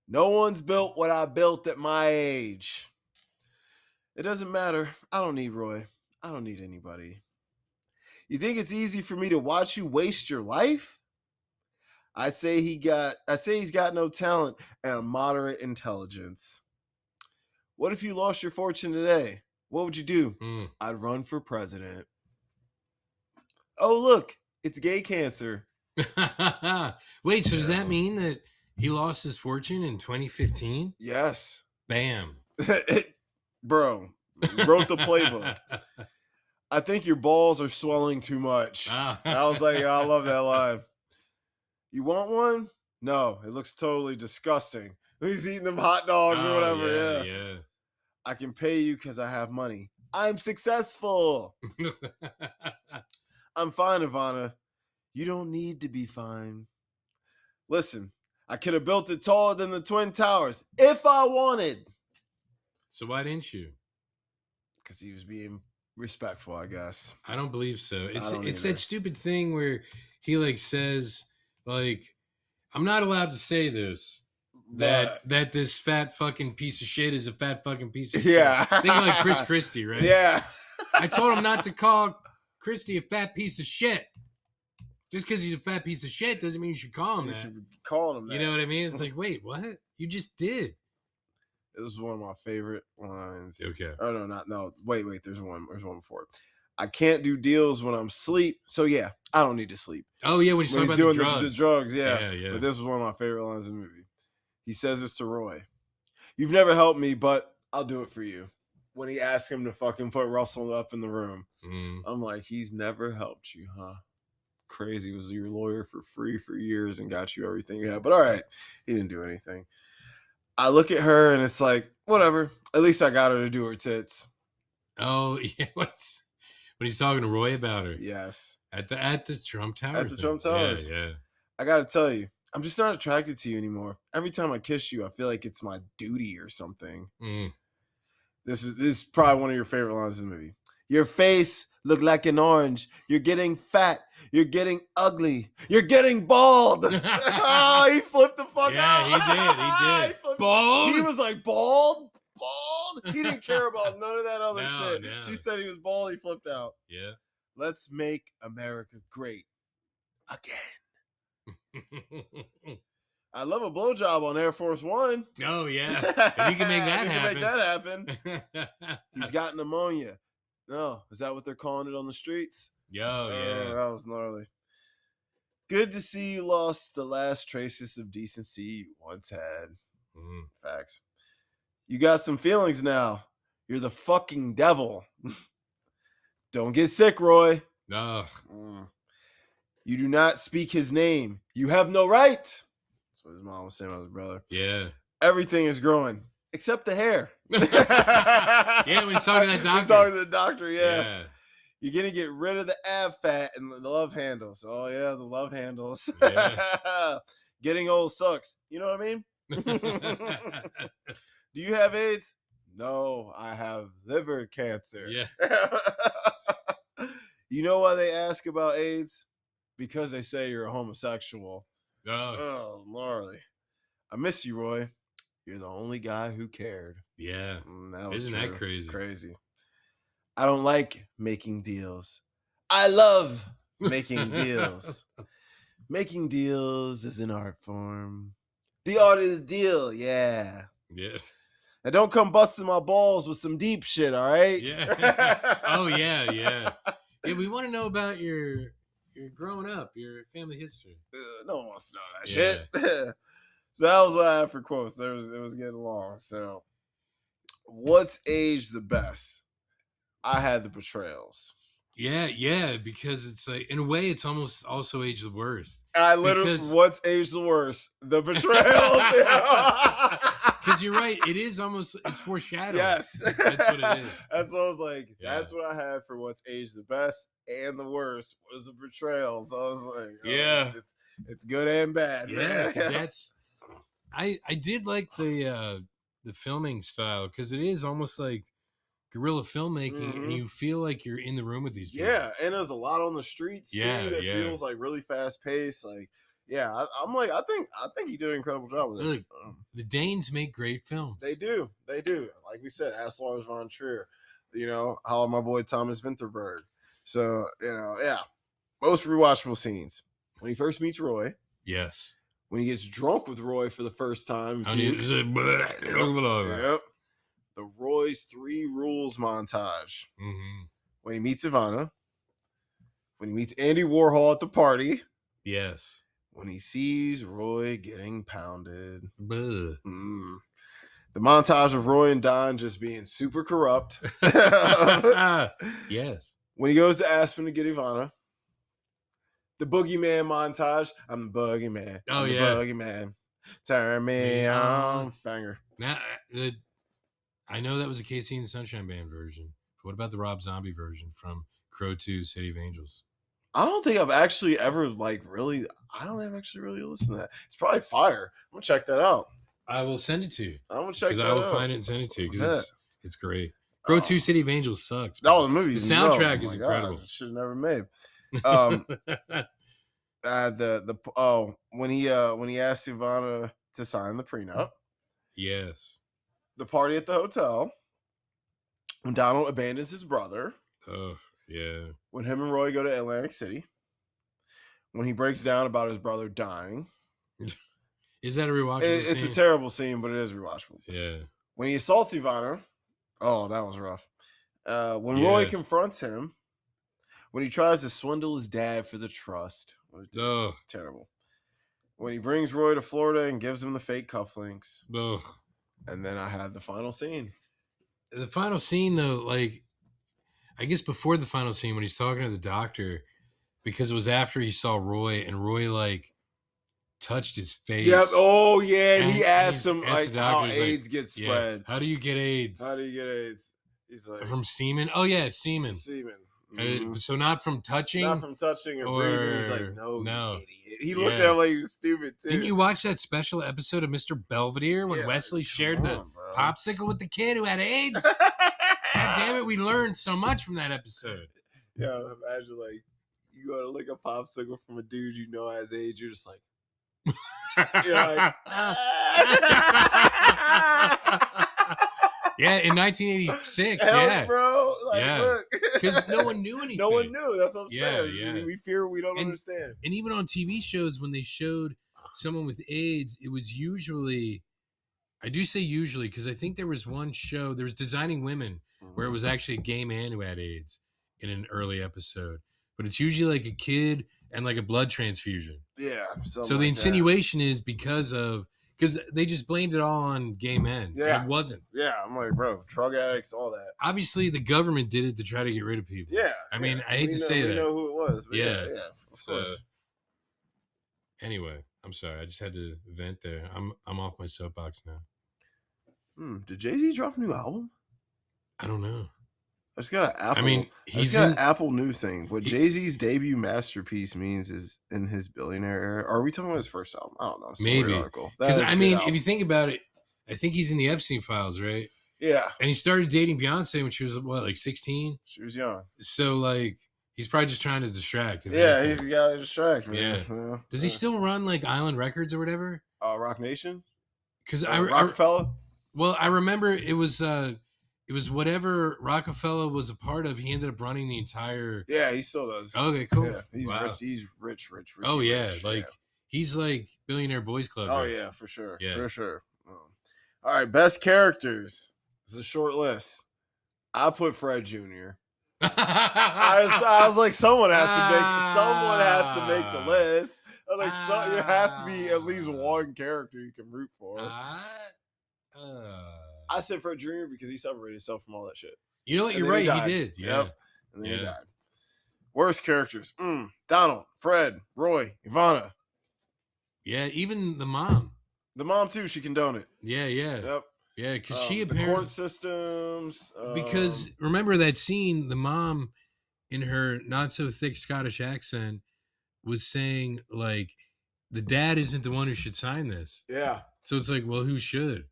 No one's built what I built at my age. It doesn't matter. I don't need Roy. I don't need anybody. You think it's easy for me to watch you waste your life? I say he's got no talent and a moderate intelligence. What if you lost your fortune today? What would you do? I'd run for president. Oh, look. It's gay cancer. Wait, so does that mean that he lost his fortune in 2015? Yes. Bam. Bro, wrote the playbook. I think your balls are swelling too much. I was like, I love that line. You want one? No, it looks totally disgusting. He's eating them hot dogs or whatever. Yeah. I can pay you because I have money. I'm successful. I'm fine, Ivana. You don't need to be fine. Listen, I could have built it taller than the Twin Towers if I wanted. So why didn't you? Because he was being respectful, I guess. I don't believe so. It's that stupid thing where he like says, like, I'm not allowed to say this. That this fat fucking piece of shit is a fat fucking piece of shit. Thinking like Chris Christie, right? Yeah. I told him not to call Christie a fat piece of shit. Just because he's a fat piece of shit doesn't mean you should call him that. You should be calling him that. You know what I mean? It's like, wait, what? You just did. It was one of my favorite lines. Okay. Oh, no. Wait. There's one before it. I can't do deals when I'm asleep. So, yeah, I don't need to sleep. Oh, yeah, when he's talking about the drugs. Yeah. But this was one of my favorite lines in the movie. He says this to Roy. You've never helped me, but I'll do it for you. When he asked him to fucking put Russell up in the room. I'm like, he's never helped you, huh? Crazy. Was your lawyer for free for years and got you everything you had. But all right, he didn't do anything. I look at her and it's like, whatever. At least I got her to do her tits. Oh, yeah. When he's talking to Roy about her. Yes. At the Trump Towers. At the Trump Towers. Yeah. I got to tell you, I'm just not attracted to you anymore. Every time I kiss you, I feel like it's my duty or something. This is probably one of your favorite lines in the movie. Your face looked like an orange. You're getting fat. You're getting ugly. You're getting bald. Oh, he flipped the fuck out. Yeah, he did. Bald? He was like, bald? He didn't care about none of that other shit. No. She said he was bald. He flipped out. Yeah. Let's make America great again. I love a blowjob on Air Force One. Oh, yeah. If you can make that happen. He's got pneumonia. No, is that what they're calling it on the streets? Yo, yeah. That was gnarly. Good to see you lost the last traces of decency you once had. Facts. You got some feelings now. You're the fucking devil. Don't get sick, Roy. No. You do not speak his name. You have no right. That's what his mom was saying about his brother. Yeah. Everything is growing except the hair. Yeah, when he's talking to that doctor. He's talking to the doctor, yeah. You're going to get rid of the ab fat and the love handles. Oh, yeah, the love handles. Yeah. Getting old sucks. You know what I mean? Do you have AIDS? No, I have liver cancer. Yeah. You know why they ask about AIDS? Because they say you're a homosexual. Oh, Lordy. I miss you, Roy. You're the only guy who cared. Yeah. Isn't that crazy? Crazy. I don't like making deals. I love making deals. Making deals is an art form. The art of the deal, yeah. Yeah. And don't come busting my balls with some deep shit, all right? Yeah. Oh, yeah. Yeah, we want to know about your growing up, your family history. No one wants to know that shit. So that was what I had for quotes. It was getting long. So what's aged the best? I had the betrayals. Yeah, because it's like, in a way, it's almost also aged the worst. I literally, what's aged the worst? The betrayals. Because you're right, it is almost, it's foreshadowing. Yes. That's what it is. That's what I was like, that's what I had for what's aged the best and the worst was the betrayals. So I was like, yeah. It's good and bad. Yeah, because that's, I did like the filming style, because it is almost like guerrilla filmmaking, and you feel like you're in the room with these people. Yeah, and there's a lot on the streets too that feels like really fast paced. Like, yeah, I'm like, I think he did an incredible job with it. The Danes make great films. They do. Like we said, ask Lars von Trier. You know, how my boy Thomas Vinterberg. So, you know, yeah, most rewatchable scenes when he first meets Roy. Yes. When he gets drunk with Roy for the first time. Yep. The Roy's 3 rules montage. When he meets Ivana. When he meets Andy Warhol at the party. Yes. When he sees Roy getting pounded. The montage of Roy and Don just being super corrupt. Yes. When he goes to Aspen to get Ivana. The boogeyman montage. I'm the boogeyman. Oh, I'm the boogeyman. Turn me on. Banger. Now, I know that was a KC and the Sunshine Band version. What about the Rob Zombie version from Crow 2 City of Angels? I don't think I've actually ever really listened to that. It's probably fire. I'm going to check that out. I will send it to you. I'm going to check that out. Because I will find it and send it to you because it's great. Crow 2 City of Angels sucks. Oh, the movie. The soundtrack is incredible. Should have never made. When he asked Ivana to sign the prenup. Yes. The party at the hotel. When Donald abandons his brother. Oh, yeah. When him and Roy go to Atlantic City. When he breaks down about his brother dying. Is that a rewatchable scene? It's a terrible scene, but it is rewatchable. Yeah. When he assaults Ivana. Oh, that was rough. When Roy confronts him. When he tries to swindle his dad for the trust. Oh. Terrible. When he brings Roy to Florida and gives him the fake cufflinks. Oh. And then I had the final scene. The final scene, though, like, I guess before the final scene, when he's talking to the doctor, because it was after he saw Roy, and Roy, like, touched his face. Yep. Oh, yeah. And he asked him, like, how AIDS gets spread. How do you get AIDS? He's like, from semen? Oh, yeah, semen. So not from touching? Not from touching or breathing. He's like, no, you idiot. He looked at him like he was stupid, too. Didn't you watch that special episode of Mr. Belvedere when Wesley shared the popsicle with the kid who had AIDS? God damn it, we learned so much from that episode. Yeah, imagine, like, you go to lick a popsicle from a dude you know has AIDS, you're just like, you're like, yeah, in 1986, bro. Like, look. Because no one knew anything. No one knew. That's what I'm saying. Yeah. We fear we don't understand. And even on TV shows, when they showed someone with AIDS, it was usually, I do say usually, because I think there was one show, there was Designing Women, where it was actually a gay man who had AIDS in an early episode. but it's usually like a kid and like a blood transfusion. Yeah. So the insinuation is because they just blamed it all on gay men. Yeah. It wasn't. Yeah. I'm like, bro, drug addicts, all that. Obviously, the government did it to try to get rid of people. Yeah. I mean, I hate to say that. We know who it was. But yeah. Of course. Anyway, I'm sorry. I just had to vent there. I'm off my soapbox now. Did Jay-Z drop a new album? I don't know. I just got an Apple. I mean, an Apple News thing. What Jay-Z's debut masterpiece means is in his billionaire era. Are we talking about his first album? I don't know. Maybe. Because I mean, if you think about it, I think he's in the Epstein files, right? Yeah. And he started dating Beyonce when she was what, like 16? She was young. So like, he's probably just trying to distract. Yeah, he's got to distract. Man. Yeah. Does he still run like Island Records or whatever? Rock Nation. Because Rockefeller. Well, I remember it was whatever Rockefeller was a part of. He ended up running the entire. Yeah, he still does. Okay, cool. Yeah, he's rich. He's rich. Oh yeah, he's like Billionaire Boys Club. Oh yeah, for sure. Yeah, for sure. All right, best characters. It's a short list. I put Fred Jr. I was like, someone has to make the list. I was like, there has to be at least one character you can root for. I said Fred Jr. because he separated himself from all that shit. You know what? You're right. He did. Yeah. Yep. And then he died. Worst characters. Donald, Fred, Roy, Ivana. Yeah, even the mom. The mom, too. She condoned it. Yeah. Yep. Yeah, because she apparently... The court systems. Because remember that scene, the mom, in her not-so-thick Scottish accent, was saying, like, the dad isn't the one who should sign this. Yeah. So it's like, well, who should?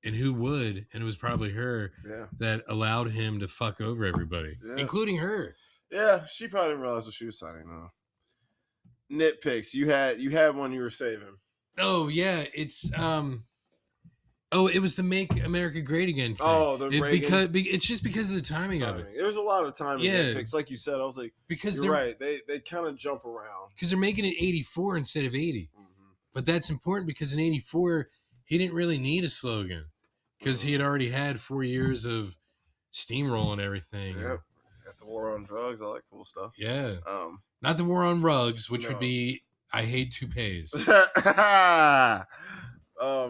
And who would? And it was probably her that allowed him to fuck over everybody, including her. Yeah, she probably didn't realize what she was signing, though. Nitpicks. You had one you were saving. Oh, yeah. It's... it was the Make America Great Again thing. Oh, the Reagan. It's just because of the timing of it. There was a lot of timing nitpicks. Like you said, I was like, because you're right. They kind of jump around. Because they're making it 84 instead of 80. Mm-hmm. But that's important because in 84, he didn't really need a slogan because he had already had 4 years of steamrolling everything. Yep. Got the war on drugs, all that cool stuff. Yeah. Not the war on rugs, which would be I hate toupees.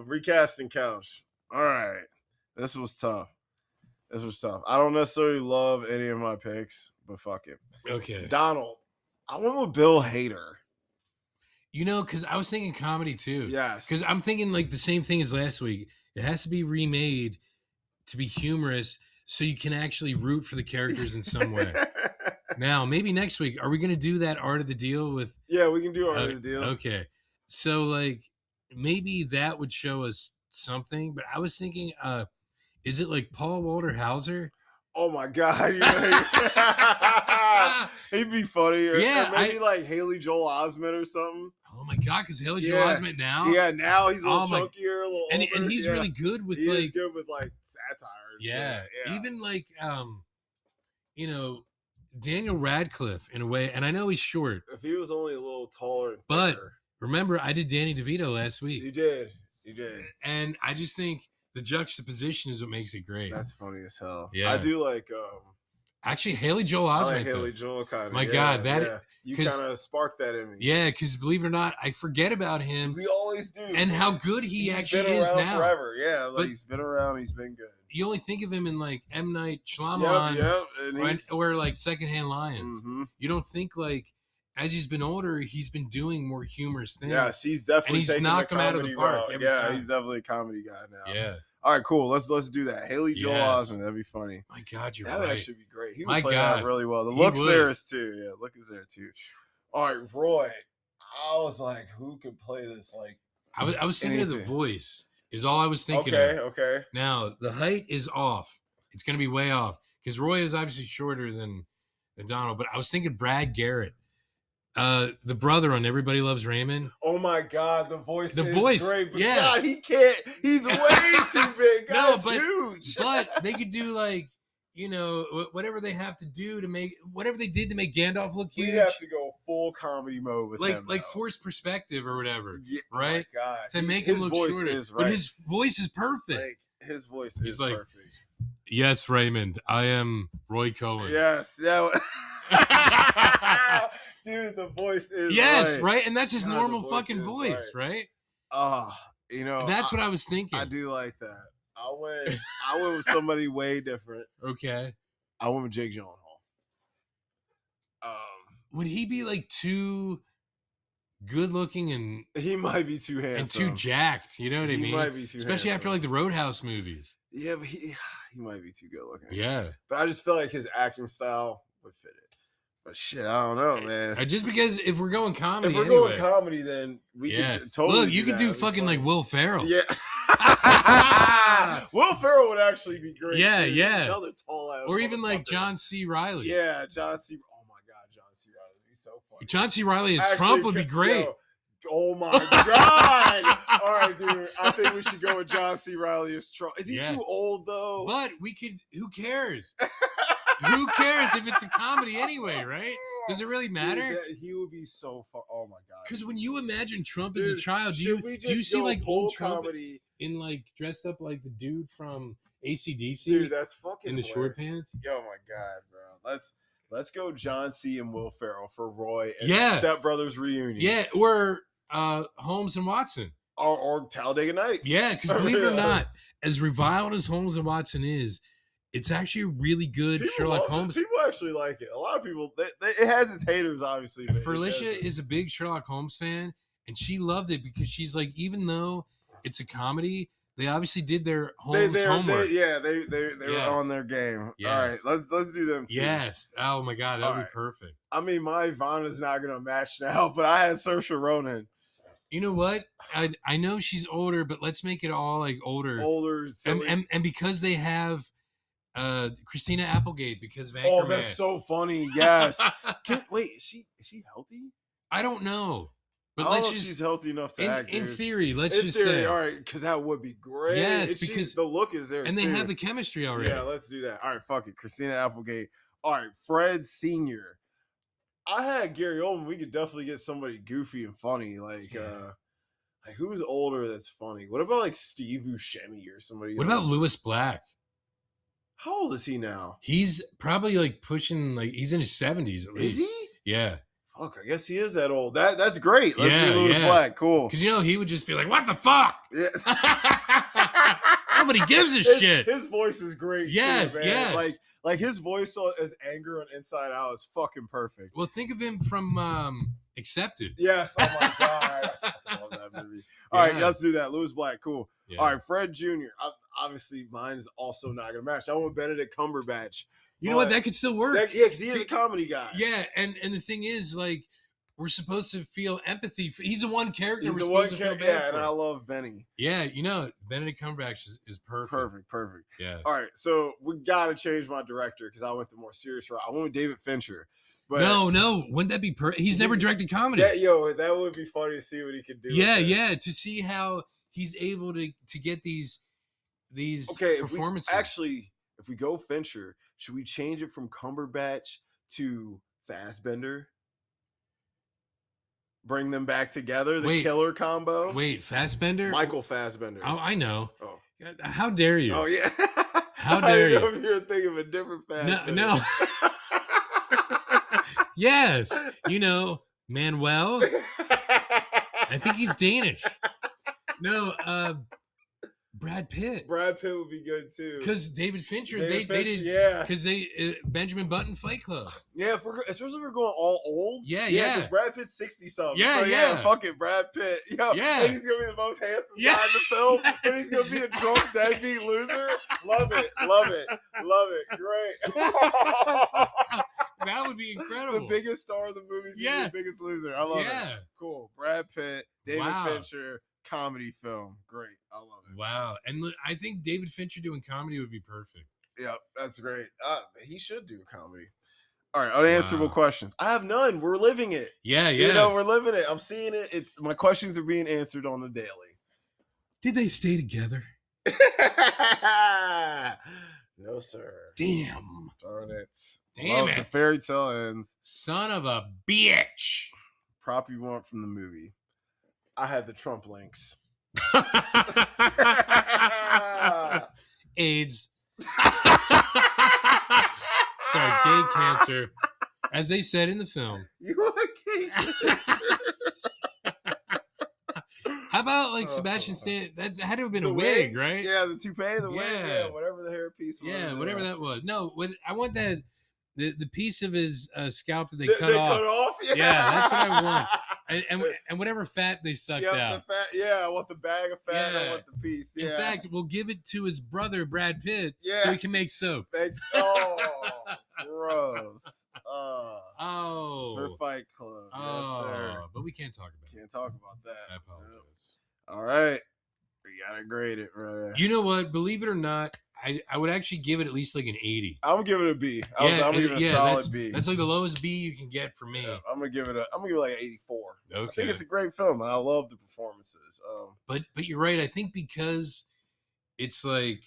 Recasting couch. All right. This was tough. I don't necessarily love any of my picks, but fuck it. Okay. Donald. I went with Bill Hader. You know, because I was thinking comedy too. Yes. Because I'm thinking like the same thing as last week. It has to be remade to be humorous so you can actually root for the characters in some way. Now, maybe next week, are we going to do that Art of the Deal with... Yeah, we can do Art of the Deal. Okay. So, like, maybe that would show us something. But I was thinking, is it like Paul Walter Hauser? Oh, my God. He'd be funny. Or maybe like Haley Joel Osment or something. Oh, my God, because Haley Joel Osment now? Yeah, now he's a little chunkier, a little older. And he's really good with He's good with, like, satire. Yeah. Even, like, you know... Daniel Radcliffe in a way, and I know he's short. If he was only a little taller, but remember, I did Danny DeVito last week. You did, and I just think the juxtaposition is what makes it great. That's funny as hell. Yeah, I do like. Actually, Haley Joel Osment. I like Haley Joel kind of. My God, you kind of sparked that in me. Yeah, because believe it or not, I forget about him. We always do, and how good he's actually is now. Forever, yeah. Like he's been around. He's been good. You only think of him in like M. Night Shyamalan, or like Secondhand Lions. Mm-hmm. You don't think like as he's been older, he's been doing more humorous things. Yeah, he's definitely and he's knocked him out of the park. Yeah, he's definitely a comedy guy now. Yeah. All right, cool. Let's do that. Haley Joel Osment, that'd be funny. My God, you're right. That would actually be great. He would play that really well. The look's there too. Yeah, look is there too. All right, Roy. I was like, who could play this? Like, I was thinking of the voice. Is all I was thinking of. Okay. Now, the height is off. It's going to be way off. Because Roy is obviously shorter than Donald. But I was thinking Brad Garrett. The brother on Everybody Loves Raymond. Oh, my God. The voice is great. But God, he can't. He's way too big. God, huge. But they could do, like, you know, whatever they have to do to make... Whatever they did to make Gandalf look huge. We have to go full comedy mode with him. Like forced perspective or whatever. Yeah, right? Oh, my God. To make him look shorter. But his voice is perfect. Like, his voice is like, perfect. Yes, Raymond. I am Roy Cohen. Yes. Yeah. Dude, the voice is right. And that's his normal fucking voice, right? You know, that's what I was thinking. I do like that. I went with somebody way different. Okay. I went with Jake Gyllenhaal. Would he be like too good looking and he might be too handsome and too jacked? You know what I mean? He might be too especially handsome. after like the Roadhouse movies. Yeah, but he might be too good looking. Yeah, but I just feel like his acting style would fit it. But shit, I don't know, man. Just because if we're going comedy, then we could totally. Look, you could do fucking like Will Ferrell. Yeah. Will Ferrell would actually be great. Yeah, too. yeah. Another tall ass. Or even like John C. Reilly. Yeah, John C. Oh my God, John C. Reilly would be so funny. John C. Reilly as Trump would be great. Oh my God! All right, dude. I think we should go with John C. Reilly as Trump. Is he too old though? But we could. Who cares? Who cares if it's a comedy anyway, right? Does it really matter? Dude, he would be so fun. Oh my God! Because when you imagine Trump as a child, do you see like old Trump comedy in like dressed up like the dude from AC/DC? Dude, that's fucking in the hilarious. short pants. Oh my God, bro! Let's go John C. and Will Ferrell for Roy and Step Brothers reunion. Yeah, or Holmes and Watson. Or Talladega Nights. Yeah, because believe it or not, as reviled as Holmes and Watson is, it's actually a really good Sherlock Holmes. People actually like it. A lot of people, it has its haters, obviously. Felicia is a big Sherlock Holmes fan, and she loved it because she's like, even though it's a comedy, they obviously did their homework. They were on their game. Yes. All right, let's do them too. Yes. Oh my God, that would be perfect. I mean, my Ivana's not gonna match now, but I had Saoirse Ronan. You know what? I know she's older, but let's make it all like older. So and because they have Christina Applegate because of Anchorman. Oh, that's so funny. Yes. Wait, is she healthy? I don't know. But let's just, she's healthy enough to act. In theory, say. All right, because that would be great. Yes, because the look is there, and they have the chemistry already. Yeah, let's do that. All right, fuck it. Christina Applegate. All right, Fred Sr. I had Gary Oldman. We could definitely get somebody goofy and funny, like who's older that's funny. What about like Steve Buscemi or somebody? What about Louis Black? How old is he now? He's probably like pushing, like he's in his 70s at least. Is he? Yeah. Fuck, I guess he is that old. That's great. Let's do Louis Black. Cool. Because he would just be like, "What the fuck?" Yeah. Nobody gives a shit. His voice is great. Yes, too, man. yes. Like his voice as anger on Inside Out is fucking perfect. Well, think of him from Accepted. Yes. Oh my God, I fucking love that movie. All right, let's do that. Louis Black, cool. Yeah. All right, Fred Jr. Obviously, mine is also not gonna match. I want Benedict Cumberbatch. You know what? That could still work. Because he is a comedy guy. Yeah, and the thing is, like, we're supposed to feel empathy. He's the one character we're supposed to feel bad for. Yeah, and I love Benny. Yeah, Benedict Cumberbatch is perfect. Perfect. Yeah. All right, so we got to change my director because I went the more serious route. I went with David Fincher. But no. Wouldn't that be perfect? He's never directed comedy. That would be funny to see what he could do. Yeah, to see how he's able to get these performances. If we go Fincher, should we change it from Cumberbatch to Fassbender? Bring them back together, killer combo. Wait, Fassbender? Michael Fassbender. Oh, I know. Oh. How dare you? Oh, yeah. How dare you? I don't know if you're thinking of a different Fassbender. No. Yes. Manuel. I think he's Danish. No, Brad Pitt. Brad Pitt would be good too. Because David Fincher, they did. Yeah. Because Benjamin Button Fight Club. Yeah, especially if we're going all old. Yeah. Because Brad Pitt's 60-something. Yeah, so fuck it, Brad Pitt. And he's gonna be the most handsome guy in the film, and he's gonna be a drunk deadbeat loser. Love it. Great. That would be incredible. The biggest star of the movie is the biggest loser. I love it. Cool. Brad Pitt, David Fincher. Comedy film. Great. I love it. Wow. And I think David Fincher doing comedy would be perfect. Yep, that's great. He should do comedy. All right, unanswerable questions. I have none. We're living it. Yeah. We're living it. I'm seeing it. My questions are being answered on the daily. Did they stay together? No, sir. Damn. Darn it. Damn it. The fairy tale ends. Son of a bitch. Prop you want from the movie. I had the Trump links. AIDS. Sorry, gay cancer. As they said in the film. You are gay cancer. How about like Sebastian Stan? That had to have been a wig, right? Yeah, the toupee, the wig, yeah, whatever the hairpiece was. Yeah, whatever that was. No, I want that the piece of his scalp that they cut off. Cut off? Yeah, that's what I want. And whatever fat they sucked out. The fat, yeah, I want the bag of fat. Yeah. I want the piece. Yeah. In fact, we'll give it to his brother Brad Pitt, so he can make soap. Oh, gross. For Fight Club. Yes, sir. But we can't talk about it. Can't talk about that. I apologize. All right, we gotta grade it, brother. You know what? Believe it or not, I would actually give it at least like an 80. I'm gonna give it a B. I'm gonna give it a solid B. That's like the lowest B you can get for me. Yeah, I'm gonna give it like an 84. Okay. I think it's a great film, and I love the performances. But you're right. I think because it's like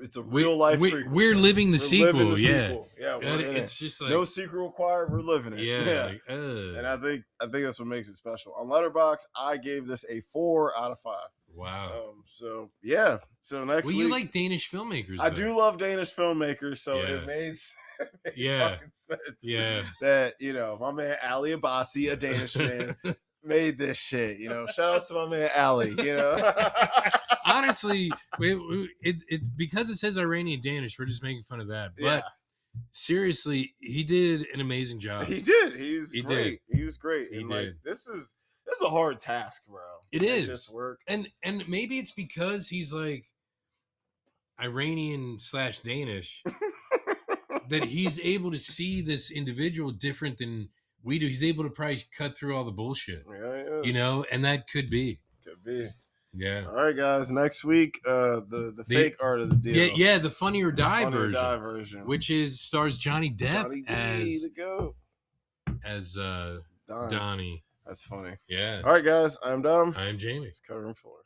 it's a real life. We're living the sequel. Sequel. Yeah. It's just like no sequel required. We're living it. Yeah. Like, and I think that's what makes it special. On Letterboxd, I gave this a 4 out of 5. Wow. So yeah. So next week, you like Danish filmmakers. I do love Danish filmmakers. So it made fucking sense. That my man Ali Abbasi, a Danish man, made this shit. Shout out to my man Ali. Honestly, it's because it says Iranian Danish. We're just making fun of that. But seriously, he did an amazing job. He did. He was great. He was great. He and did. This is a hard task, bro. It is. This work. And maybe it's because he's like Iranian/Danish that he's able to see this individual different than we do. He's able to probably cut through all the bullshit. Yeah, he is. And that could be. Could be. Yeah. All right, guys. Next week, the fake art of the deal. Yeah, the Funny or Die version, which stars Johnny Depp as Donnie. Donnie. That's funny. Yeah. All right, guys. I'm Dom. I'm Jamie. It's covering floor.